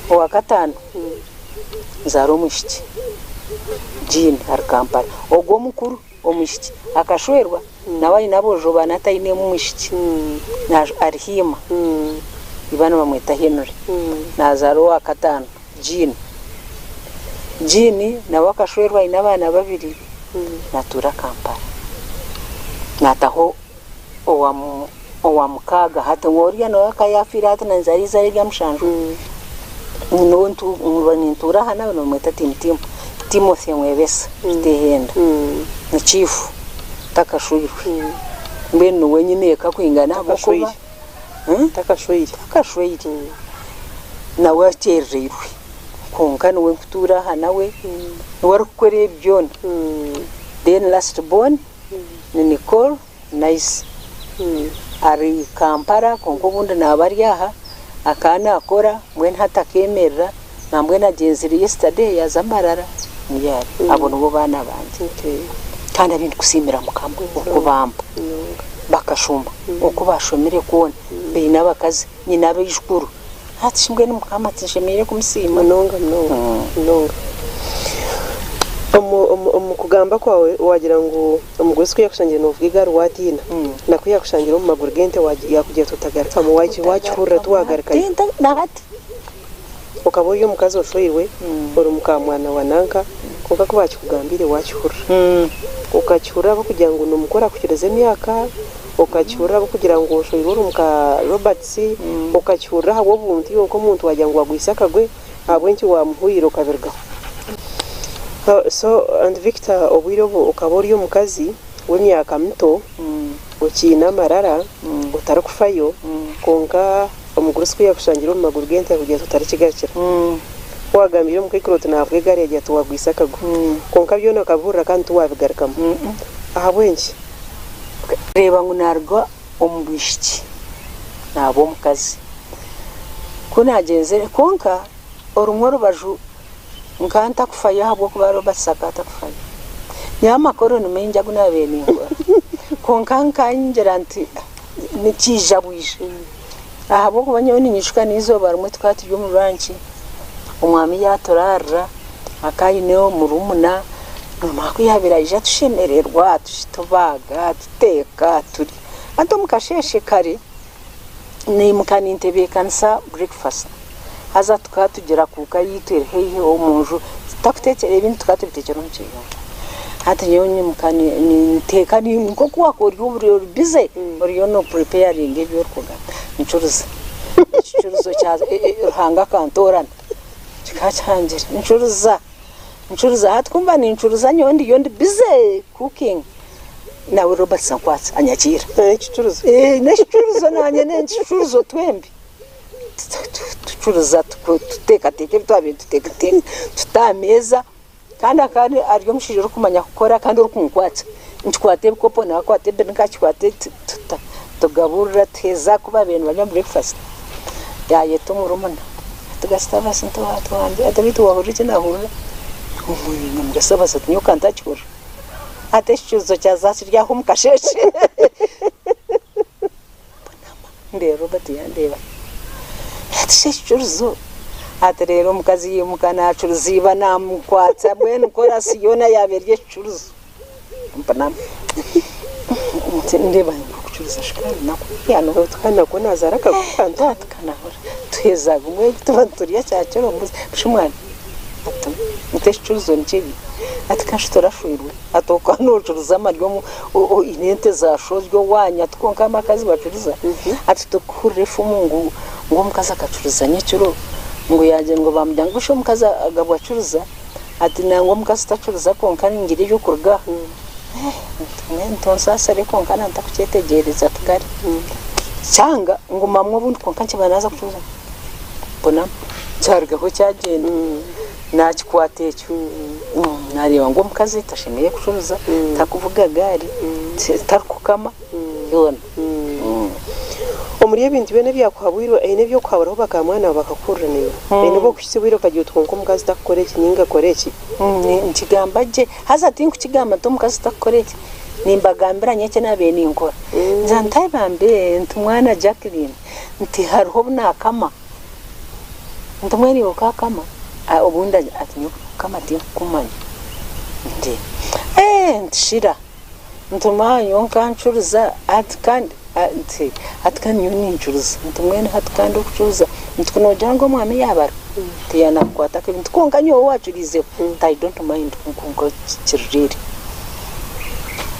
S1: wakatano nzaro mushiki jini har Kampala ubwo mukuru omushiki akashwerwa nabari nabojo banatayine mushiki na arhima ibana bamwita Henry nazaro wakatano jini na wakashwerwa inabana babiri natura Kampala nataho owa mukaga hata ngoriya no akayafira hata nanzariza rya mushanju nontu ntura hana no mwita Timothy Mwebesa Tehenda ni chief takashwirwe mbeno wenyine kakwingana abakuba takashwiri nawe atererwe konka no kutura hanawe wari kukore byona then last born ni Nicole Nice ari Kampala konko bundi nabari aha akana akora mwe ntatakemerera nambwe nagenziri yesterday yazamarara nyari abona bo bana banje kandi abindi kusimira mukambwe ukubamba bakashuma uko bashomere kone be nabakazi ni nabishukuru hatishimwe n'umukama tishemere kumusima
S2: nonga kugamba kwawe wagira ngo umugore siko yakushangira no vuga rwatina nako yakushangira mu maguru gente yakugiye tutagaruka mu wakihurira tuwagarika
S1: nagati
S2: ukabo yo mukazi oshoyiwe uri mukamwana wananka kuko ko bakikugambire wakihura ukakihura kugira ngo no mukora kukireze myaka ukakihura kugira ngo oshoyiwe uri muka Roberts ukakihura habo buntu yuko umuntu wagira ngo wagwisakagwe abwenki wamuhuyira ukabirga so and Victor obwirobo ukabori yo mukazi w'imyaka mito ukina marara utarakufayo konka umuguru siko yakushangira mu maguru gente kugira tutarikigarikira wagambire mu kwikirota navuye gari yagiye tuwagwisakago konka byo nakavura kandi tuwabigarikamo aha bwenki
S1: reba ngo narwa omubishiki nabo mukazi kunagenzere konka orumwe rubaju nkanta kufayo habwo kuba robasakata kufayo nyamakoro numenja kunabeni ngora konka nkanjira nti nikijabwije ahabo kubanyo ninyishika nizo barumwe twati byo mu ranchi umwami yatorara akayineo murumuna numako yabiraje tushemererwa tushitobaga tuteka turi anto mukasheshe kare ni mukanintebe kansa breakfast haza tukatugera kuka yitere hehe omunju takutekere ibintu tukatubitekera mu kiyo hata nyonye mukani niteka ni nko kwakora uburi bize uriyo no preparing ibyo rukoga ncuruza cyaza hanga kantorana kikachangira ncuruza hatkumva ni ncuruza yondi bize cooking nawe Robert Sankwatsa anyakira
S2: icuruzo
S1: n'icuruzo nanye n'icuruzo twembi tucuruza tuteka tutameza kandi akandi aryo mushijoro kumanya gukora kandi uri kunkwatsa ntikwate bikopo nakwate benkachikwate tugaburira teza kuba bintu banya breakfast yaye tumurumana tugasitaba sinto hatwanje atabitu wahurije nahura umuntu mugasaba satunyoka ntachikora ateshuzo cyazasi ryaho mukasheshe ndero Robert yandeba ateshuzo aterero mukazi mukanacuruziba namukwatsa bwene ukora siyona yaberye curuzo mpanama ndeba kucuruza shikari nako yano tukana ko nazara kakukanta tukanahora tuheza gumwe tubanturiya cyacyo mushumwana ato muteshuzo nchibi atikashitora shwirwe atoka nocuruza amaryo inente za shozyo wanya tukonka amakazi bacuruza ati tukurefu mungu ngo mukaza akacuruza nyecuro ngo yaje ngo bamujyango sho mukaza agabwacuruza ati nango mukaza tacuruza konka ngire yo kurga ntonsa sare konka nanta kucyetegereza tukari cyanga ngo mamwe bundi konka nkibanaza kucuruza bona cyarga ko cyagenda nakikwate cyo nareba ngo mukazi tashimiye kucuruza takuvuga gari tarukukama yona
S2: omuriye bintu bene byakwabwirwa ene byo kwabaraho bakamwana bakakuraniye ene bo kusibwiro kagiye twonko mukazi takoreki nyinga koreki
S1: nkigambaje haza tinku kigamba to mukazi takoreki nimbagambira nyeke nabene inkora nzantaye bambe ntumwana Jacqueline nti hariho bunakama ntumweni ukakama obunda atinyo kama ti kumanya ndi ntshira ntuma yonka nchuruza atkandi atkandi nyoni nchuruza ntumwene hatkandi kuchuruza ntikunojango mwami yabara tiyana kwata ke ntukonga nyo wachurize I don't mind kunko chirjiri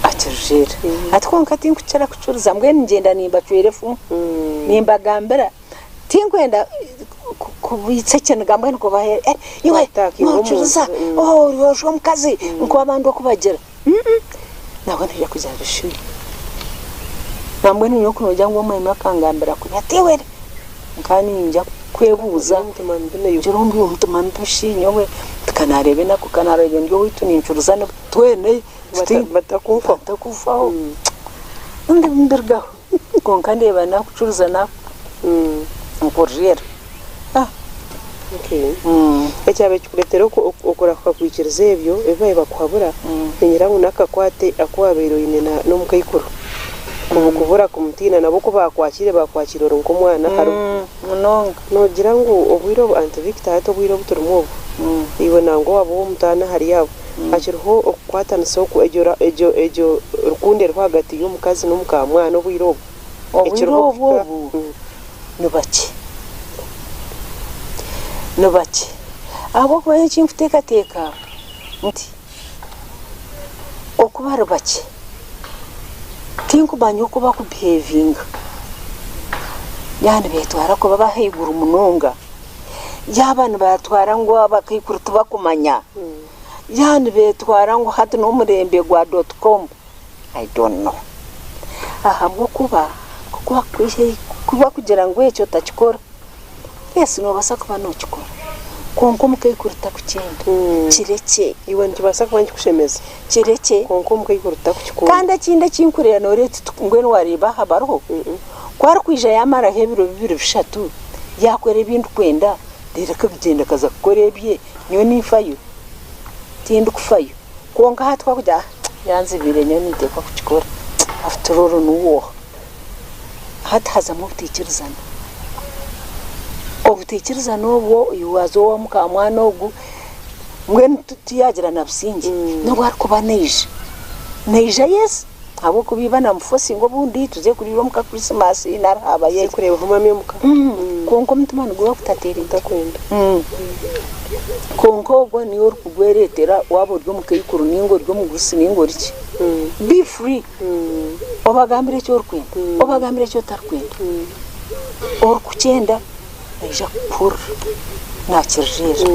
S1: achirjiri atkonka tin kuchara kuchuruza mwene ngenda nimba chwerefu nimba gambera tinkwenda kubitse cyane gambwe nko bahe iwe nchuruza uriyo mukazi nko abantu kubagera nabona ya kujya bishuri namwe niyo kunoja ngo mwema kangambira kunyatewe nkani njya kwebuza jirombi umutuma mbushinyo we tukanarebe nako kanarebe ndio witu ninchuruza no twene batakufaho ndi mbirga konka ndeba na kuchuruza na nkorjera
S2: okay ecyabe kikuletero ko okora kwakwikiriza ebyo ebaye bakwabura nyiramu nakakwate akwabero ine no mukayikuru kubura kumutina nabo ko bakwakira ronko mwana haro
S1: munonga
S2: nogira ngo obwiro Aunt Victor hato bwiro buturimo ibona ngo abo mutana hari yabo akiriho okwatana soko ejo rukunde rwagati y'umukazi n'umukamwana obwiro
S1: ekiro nubaki abo kwa nchimfuteka teka nti okubara baki tinku banyo kuba ku behaving yani betwara ko baba hegura umunonga y'abana batwara ngo abakikuru tubakumanya yani betwara ngo hati no murembe gwa.com I don't know ahabwo kuba kugira ngo ecyo takikora yes no basa kuba no chikora konko mukayikuruta kucyenda kireke
S2: iwe ntibasa kwanje kushemeza
S1: kireke
S2: konko mukayikuruta kucyikora
S1: kandi kinda kinkurira no rete ngweno wariba habaroho kwara kwija yamara hebiro bibiri bishatu yakwera ibintu kwenda rero kagenda kaza kukorebye niyo nifayo tindi kufayo konka hatwa kujya yanzibire niyo nitekwa kukikora after all nuwo hataza mu butikirizana obutekerezana obwo yuwazo wa mukamwana ogu ngwen tuyagira na busingi no barkuba neije yes abo kubiba na mufosi ngo bundi tuze kuriro muka Christmas inaraba ye
S2: kureba vumamye muka
S1: konko mtumana gwa kutatera ndakwenda konko obwo ni uri kugweretera wabo ryo mukayikuru ningo ryo mugusi ningo riki be free obagambire cyo rukwenda obagambire cyo tarkwenda or kucyenda aja pur nakirjira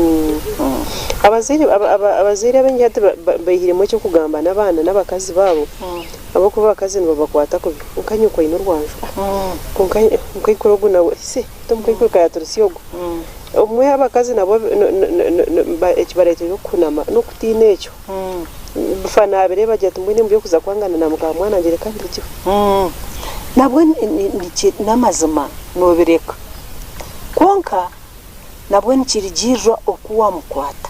S2: abazire abanyate bayihiremo cyo kugamba nabana nabakazi babo abo kuba akazi babakwata ko ukanyuko ino rwanje ukayikorogo nawe se tomukayiko kayatorisiyogo umwe abakazi nabo ekibarete yo kunama no kutinecyo bufana abere bajya tumbone mbyo kuza kwangana na mukamwana ngere kandi cyo
S1: nabwo namazima nobireka konka nabwo nikirigirwa okuwa mukwata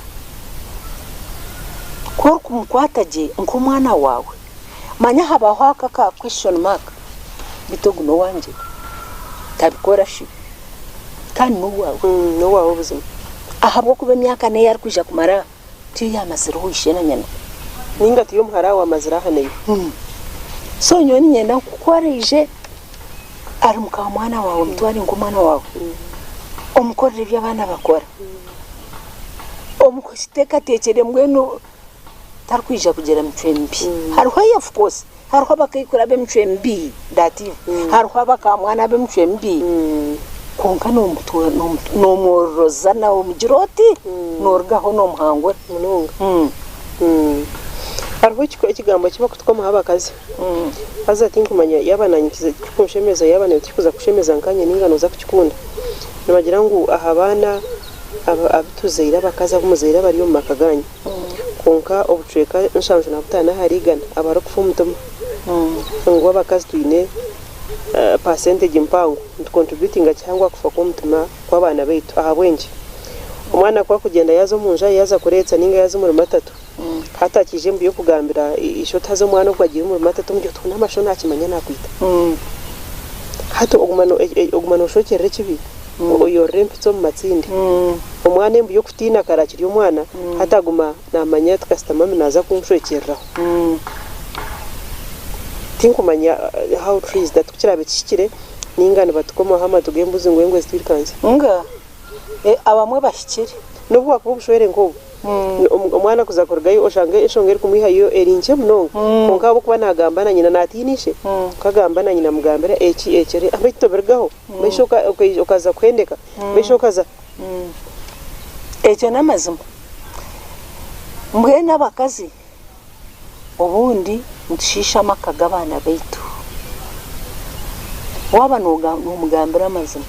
S1: ko kumukwata je nkomwana wawe manya habaho aka question mark bitoguno wanje tabikora shi kandi no wawe buzima ahabwo kuba myaka ne yari kuja kumara tiya masiro ishena nyana
S2: ninga tiyo muhara wa mazira hane
S1: so nyoni nyenda kukoreje ari mukamwana wawe mutwari nkomwana wawe omukorere by'abana bakora omukositeka tekere mweno tarkwija kugera mcmb hariho of course hariho bakayikora be mcmb dative hariho abakamwana be mcmb konka no moroza na omujiroti norgaho no muhangwe
S2: mununga hariho ikigambo kiba kutwama abakazi aza tinkumanya yabananyikize kushemeza yabana kikuza kushemeza nkanye ningano za kukikunda nabagira ngo ahabana abituzeira bakaza bumuzeira bari mu makaganya konka obucweka nshanjo na butana harigana abaro kufumutuma ngo abakazi tuine percentage mpango contributing cyangwa kufa kumutuma kw'abana baitu ahabwenje umwana kwa kugenda yazo munja yaza kuretsa ninga yazo muri matatu hata kije mbiyo kugambira isho tazo mwana kwagiye muri matatu mujyo tuna masho nakimanya nakwita hato ogumano shokere kibi oyo rempito mu matsindi umwana embuyo kutina karakiri umwana hataguma namanya tukastama minaza kunshwekera tinkumanya how trees that tukirabe kikire ningane batukoma hama tugembuze ngwengwe zitwikanze
S1: nga abamwe bashikire
S2: nubwo bakubushohere ngo umwana kuzakorgayo oshange ishongere kumwihayo erinche mnongo konka bo kuba nagambana nyina natinishe kagambana nyina mugambira ekere abitobergaho meshoka okaza kwendeka meshokaza
S1: ekyo namazima mbwe nabakazi obundi ntushisha makaga abana baitu waba n'umugambira amazima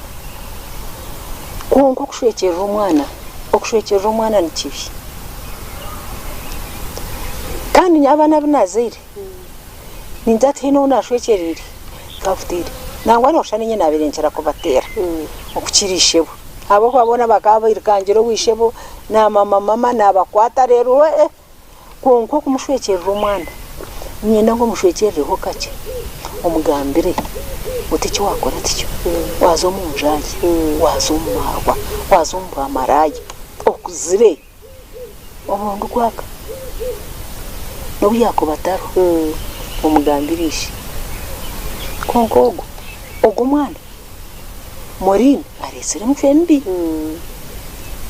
S1: konko kushwekera umwana ni kibi kandi nyabana binazire ninzati hino unashwekerere kafutire nangwa noshane nyine abirenkera kubatera okukirishebo abo kwabona bakaba irikangiro wishebo na mama nabakwata rero konko kumushwekerera umwana nyenda ngo mushwekerereho kake omugambire uti wakora ticyo wazo munjaye wazo mmarwa wazo mbamaraye okuzire omuntu kwaka no yakobataro omugambirishe konko ogo mwana morin aresere mfembi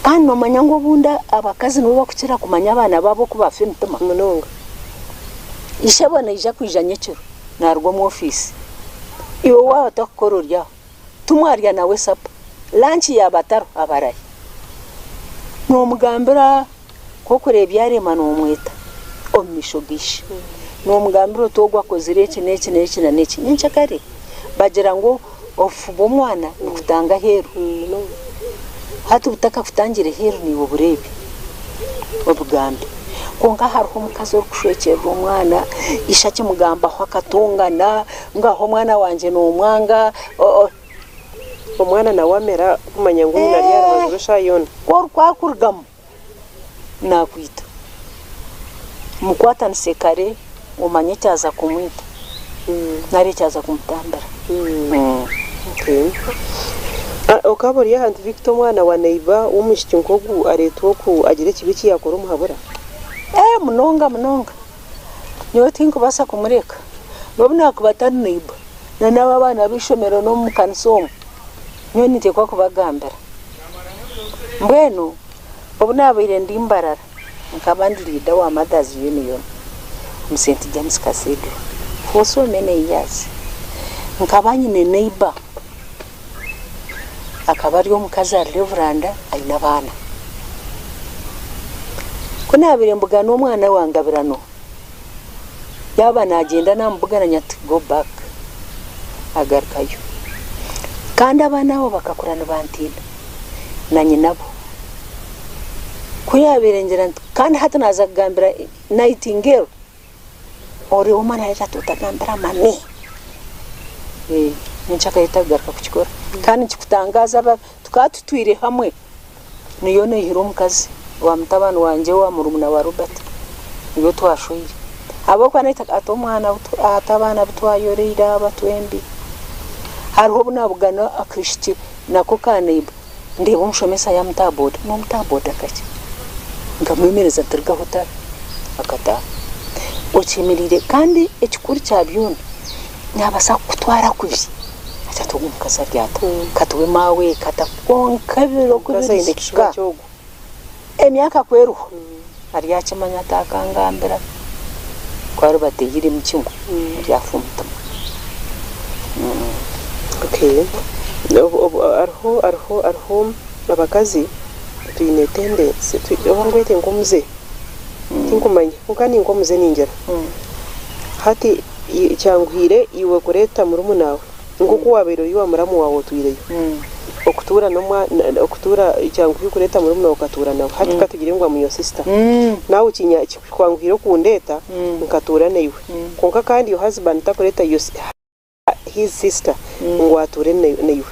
S1: kandi nomanya ngo bunda abakazi no bakukira kumanya abana babo kubafe mutuma
S2: munonga
S1: ishabona ija kwijanye cyo narwo mu office iwe wawe takororya tumwarya nawe sapa lunch ya bataro abaraye no mugambira ko kurebya yarema no mwita omishogisha no mugambiro togwa kozire iki na neki nyincakare bagira ngo ofubo mwana kutanga heru hatu butaka kutangire heru ni uburebe obugambe konka hariho mukazo kushwekera umwana ishake mugamba ho akatungana ngaho mwana wanje no mwanga
S2: omwana nawe amera kumanya ngo nari yarabajurusha yona
S1: ko kwakurgamo nakwita mukwatanise kare umanye cyaza kumwita nari cyaza kumutambara
S2: okay okabori ya hantu Victor mwana wa neighbor umushiki nkogu areto ko agire kibiki yakora umuhabura
S1: munonga nyo tinko basa kumureka nobuna kubatana neighbor na naba bana bishomero no mukansomo nyo nite kwa kubagambira mbwenu obuna abire ndimbarara nkabandi leader wa Mothers Union St James Kasedo for so many years nkabanye ne neighbor akabari omukazi ari Reverend ayina bana kuna abire mbuga no mwana wangabirano yaba nagenda nambugana nyati go back agarkayo kandi abana bo bakakurana bantina na nyinabo kuyabirengera kandi hata naza kugambira Nightingale ori umana yata tutagambira mami nchaka yitagaruka kukikora kandi kikutangaza aba tukatutwire hamwe niyo ne hiro mukazi wa mutabano wanje wa murumuna wa Robert niyo twashoyire abo kwa nita atomwana atabana butwayoreira abatwembi hariho bunabugana akristi nako kaneiba ndebo mushomesa ya mutaboda no mutaboda kake ngamwemereza turga hotari akata ochemirire kandi ekikuru kya byona nabasa kutwara kubi acha tugumukasa byata katuwe mawe katakonka biro kubirika emyaka kweruho ari yakimanya takangambira kwari bategire mukingo byafumta
S2: okay arho abakazi tuyine tendency tuyongwete ngomuze tinkumanya ukani ngomuze ninjera hati cyangwire iwe kureta murumunawe nguko wabero yiwa muramu wawe tuyireyo okutura okutura cyangwa kureta murumuna ukatura nawe hati katugire ngo amuyo sister nawe ukinya kwangwire kundeta nkatura newe konka kandi your husband takureta his sister ngo ature newe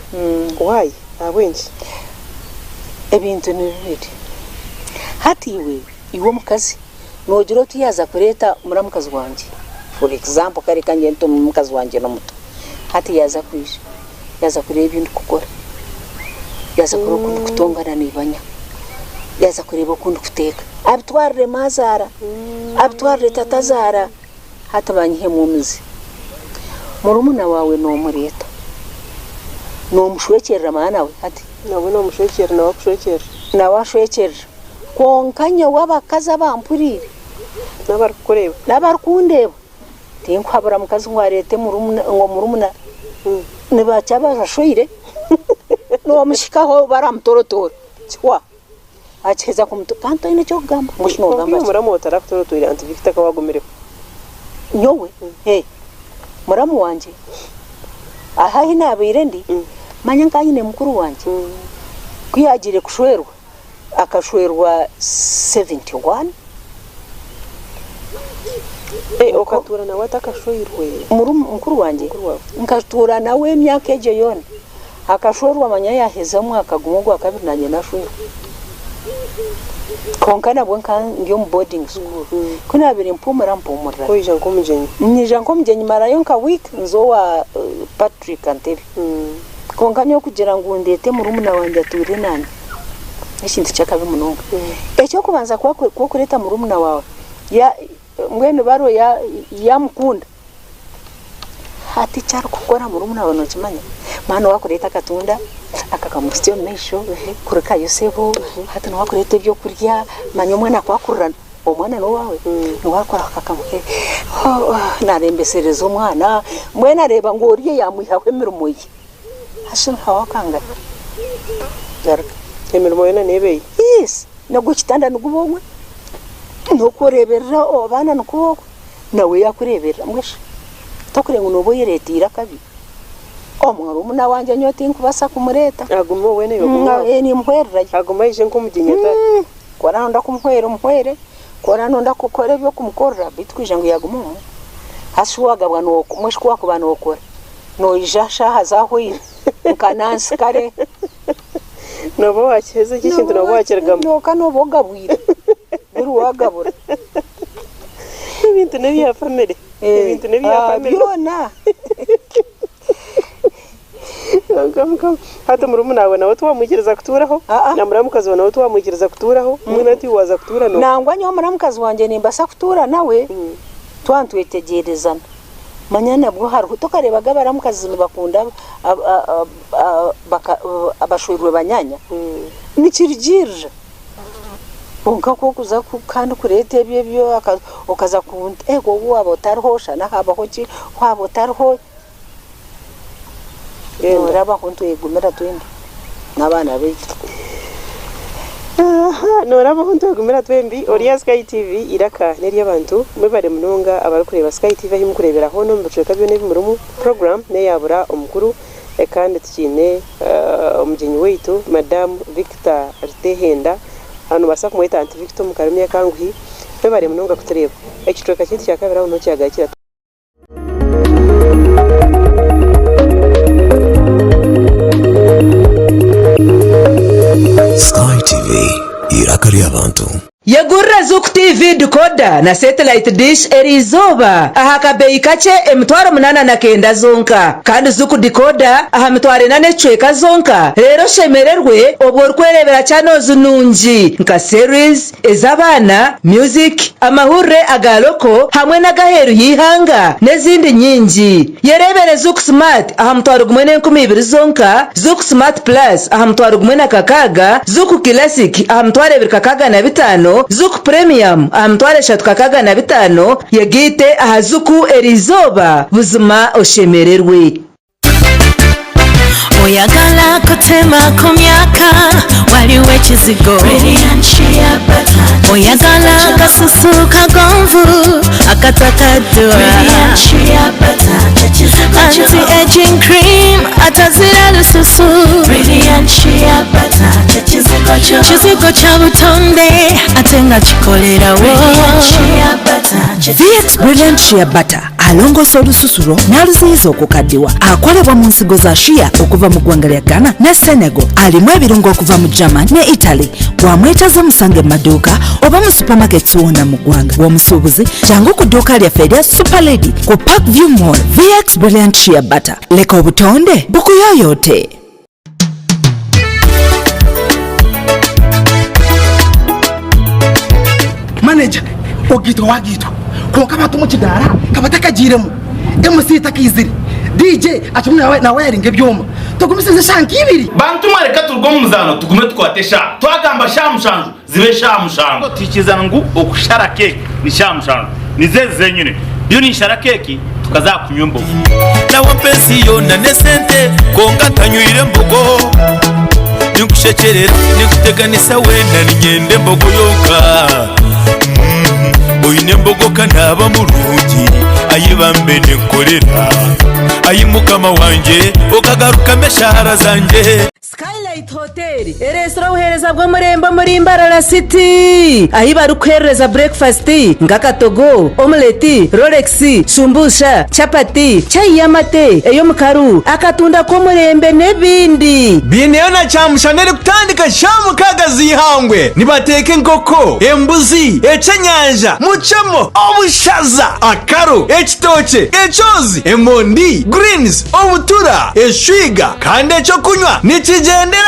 S2: why abwenje
S1: ebintu nibiri hati iwe mukazi nogiro tuyaza kureta muramukazi wanje for example kare kanje nto mukazi wanje no muto hati yaza kwisha yaza kureba ibintu kukora yaza kureba kutongana nibanya yaza kureba kundi kuteka abitwarire mazara abitwarire tatazara hata banyihe mumizi murumuna wawe no mureta no mushwekerera mana we hati
S2: nawe no mushwekera nawe kushwekera
S1: nawe ashwekera konkanya wabakaza bampurire
S2: nabarukureba
S1: nabarukundeba tinkwabura mukazi ngwarete murumuna nibacha shoire no mushikaho baramutorotora chwa acheza kumuto kanto ine cyo gamba mushino gamba
S2: muramu tarakutorotora anti Victor kawagomereho
S1: nyowe muramu wanje aha hina abirendi manya nkanyine mukuru wanje kuyagire kushwerwa akashwerwa 71
S2: okatura nawe atakashoyirwe
S1: mukuru wanje nkatura nawe emyaka ejo yone akashorwa manya yaheza mwaka gumugwa kabiri nanye nashwe konkana bwenka ngiyo mu boarding school kuna biri mpumura
S2: ko ija nkomujenyi
S1: nije nkomujenyi marayo nka week nzo wa Patrick Anteri konkanya kugira ngo ndete murumuna wanje ature nanye ikintu cyakabe munonga ecyo kubanza kwa kureta murumuna wawe ya mwene baro ya mukunda hati cyaro kukora murumuna wawe nokimanya mwana wakureta katunda akakamusyo mesho kureka Yosebo hati no wakureta byo kurya manyo mwana kwakurana omwana no wawe no wakora kakamuke narembeserezo mwana mwene areba ngo uriye yamwihawe mirumoyi hasho hawakanga jarka
S2: emirimo yona nebeye
S1: yes nago kitanda nugubonwe nokureberera obana nukuboko nawe yakureberera mwesha tokurengo nobo yiretira kabi omwarumuna wanje nyoti nkubasa kumureta
S2: agumo wene yokuba
S1: ni muhwerera
S2: aguma ije nkomuginyeta
S1: kora nda kumuhwere kora nda kokore byo kumukorra bitwije ngo yagumo hashwaga bwano mweshwa kubana okora no ijasha hazahwira nkanansi kare
S2: noba wakiheze iki kintu noba wakiragamo
S1: noka noba ogabwire buri wagabura
S2: ibintu nebya family ibintu nebya family
S1: byona
S2: hata murumuna wawe nawe tuwamwikiriza kuturaho na muramukazi wawe nawe tuwamwikiriza kuturaho mwina tiwaza kutura no
S1: nangwa nyo muramukazi wanje nimbasa kutura nawe twantwetegerezana manyana bwo hari tukarebaga baramukazi bakunda abashwirwe banyanya nikirigirira bonka ko kuza kandi kurete byo okaza kunta ego wabo tarhosha na haba hoki wabo tarho raba kuntu egumera twembi nabana betu
S2: noraba kuntu egumera twembi Oria Sky TV iraka neri abantu mwebare munonga abari kureba Sky TV ahi mukurebera hono mbuceka byo nebi murumu program ne yabura omukuru kandi tukine omugenyi weitu Madam Victor Rtehenda hano basa kumwita Auntie Victor mukarumya kanguhi mwebare munonga kutureba ekitweka kintu cyakabira no cyagakira
S3: Sky TV irakari abantu
S4: yegurra Zuku TV decoder na satellite dish erizoba aha kabeyi kace emitwaro 89 zonka kandi Zuku decoder aha mitwaro 4 zonka rero shemererwe obwo kwerebera channels nungi nka series ezabana music amahure agaloko hamwe na gaheru yihanga nezindi nyingi yerebere Zuku smart aha mitwaro 12 zonka Zuku smart plus aha mitwaro 16 Zuku classic aha mitwaro 25 Zuku Premium amtware 3.5 yagite aha Zuku erizoba buzima oshemererwe
S6: oyagala kutema ku myaka waliwo ekizigo oyagala kasusu kagonvu akatakadwa anti-aging cream atazira lususu kizigo kya butonde ate nga kikolerawo
S7: VX Brilliant Shea Butter alongosa olususulo n'aluziyiza okukaddiwa akolebwa mu nsigo za shea okuva mu ggwanga lya Ghana ne Senegal alimu ebirungo okuva mu German ne Italy wamwetaze musange mu maduuka oba mu supermarkets wonna mu ggwanga w'omusuubuzi jangu ku dduuka lyaffe erya Super Lady ku Parkview Mall. VX Brilliant Shea Butter leka obutonde bukuyoyoote.
S5: Manager ogito wagito konka batu mu kidara kabatakagiremo MC takizire DJ atumwe na wiring ebyoma tugumisize shanki ibiri
S11: bantu mareka turgo muzano tugume twatesha twagamba shamushanju zibe shamushanju tikizana ngu okushara cake ni shamushanju nizeze nyine iyo ni shara cake tukaza kunyumba
S8: na wapensi yona ne sente konga tanyuire mbogo nikushekerera nikuteganisa wenda ninyende mbogo yoka oyine mbogo kanaba mulungi ayibambe nenkorera ayimukama wanje okagaruka meshahara zanje.
S4: Skylight Hotel erestora uhereza bwo murembo muri Mbarara City ahi barukwereza breakfast ngakatogo omelette Rolex shumbusha chapati chai yamate eyo mukaru akatunda ko murembe nebindi
S8: bineona chamushanere kutandika shamukaga zihangwe nibateke nkoko embuzi echenyanja muchemo obushaza akaro ekitoche echozi emondi greens obutura eshwiga kandi echo kunywa nikigenderaho.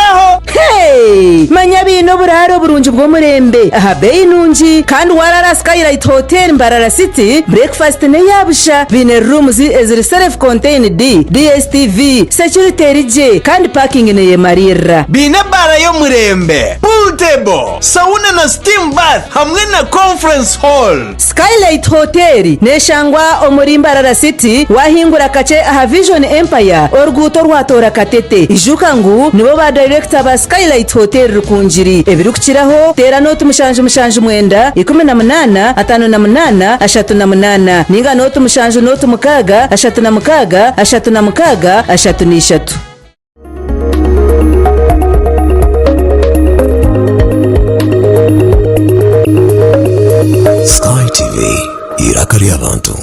S4: Hey manya bino buraro burungi bwo murembe aha beyi nungi kandi warara Skylight Hotel Mbarara City breakfast ne yabusha bine rooms eziri self contained DSTV security rije kandi parking ne yemarira
S8: bine bara yo murembe pool table sauna na steam bath hamwe na conference hall.
S4: Skylight Hotel neshangwa omuri Mbarara City wahingura kace aha Vision Empire orguto rwatora katete ijuka ngu nibo ba director ba Skylight Hotel rukunjiri ebirukiraho tera note mushanje mwenda 18 58 38 ninga note mushanje note mukaga 36 36 36.
S3: Sky TV irakari abantu.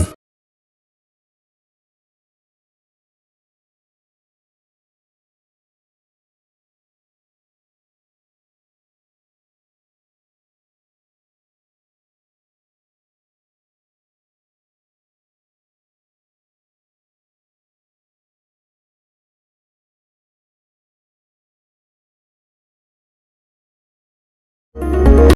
S9: Thank you.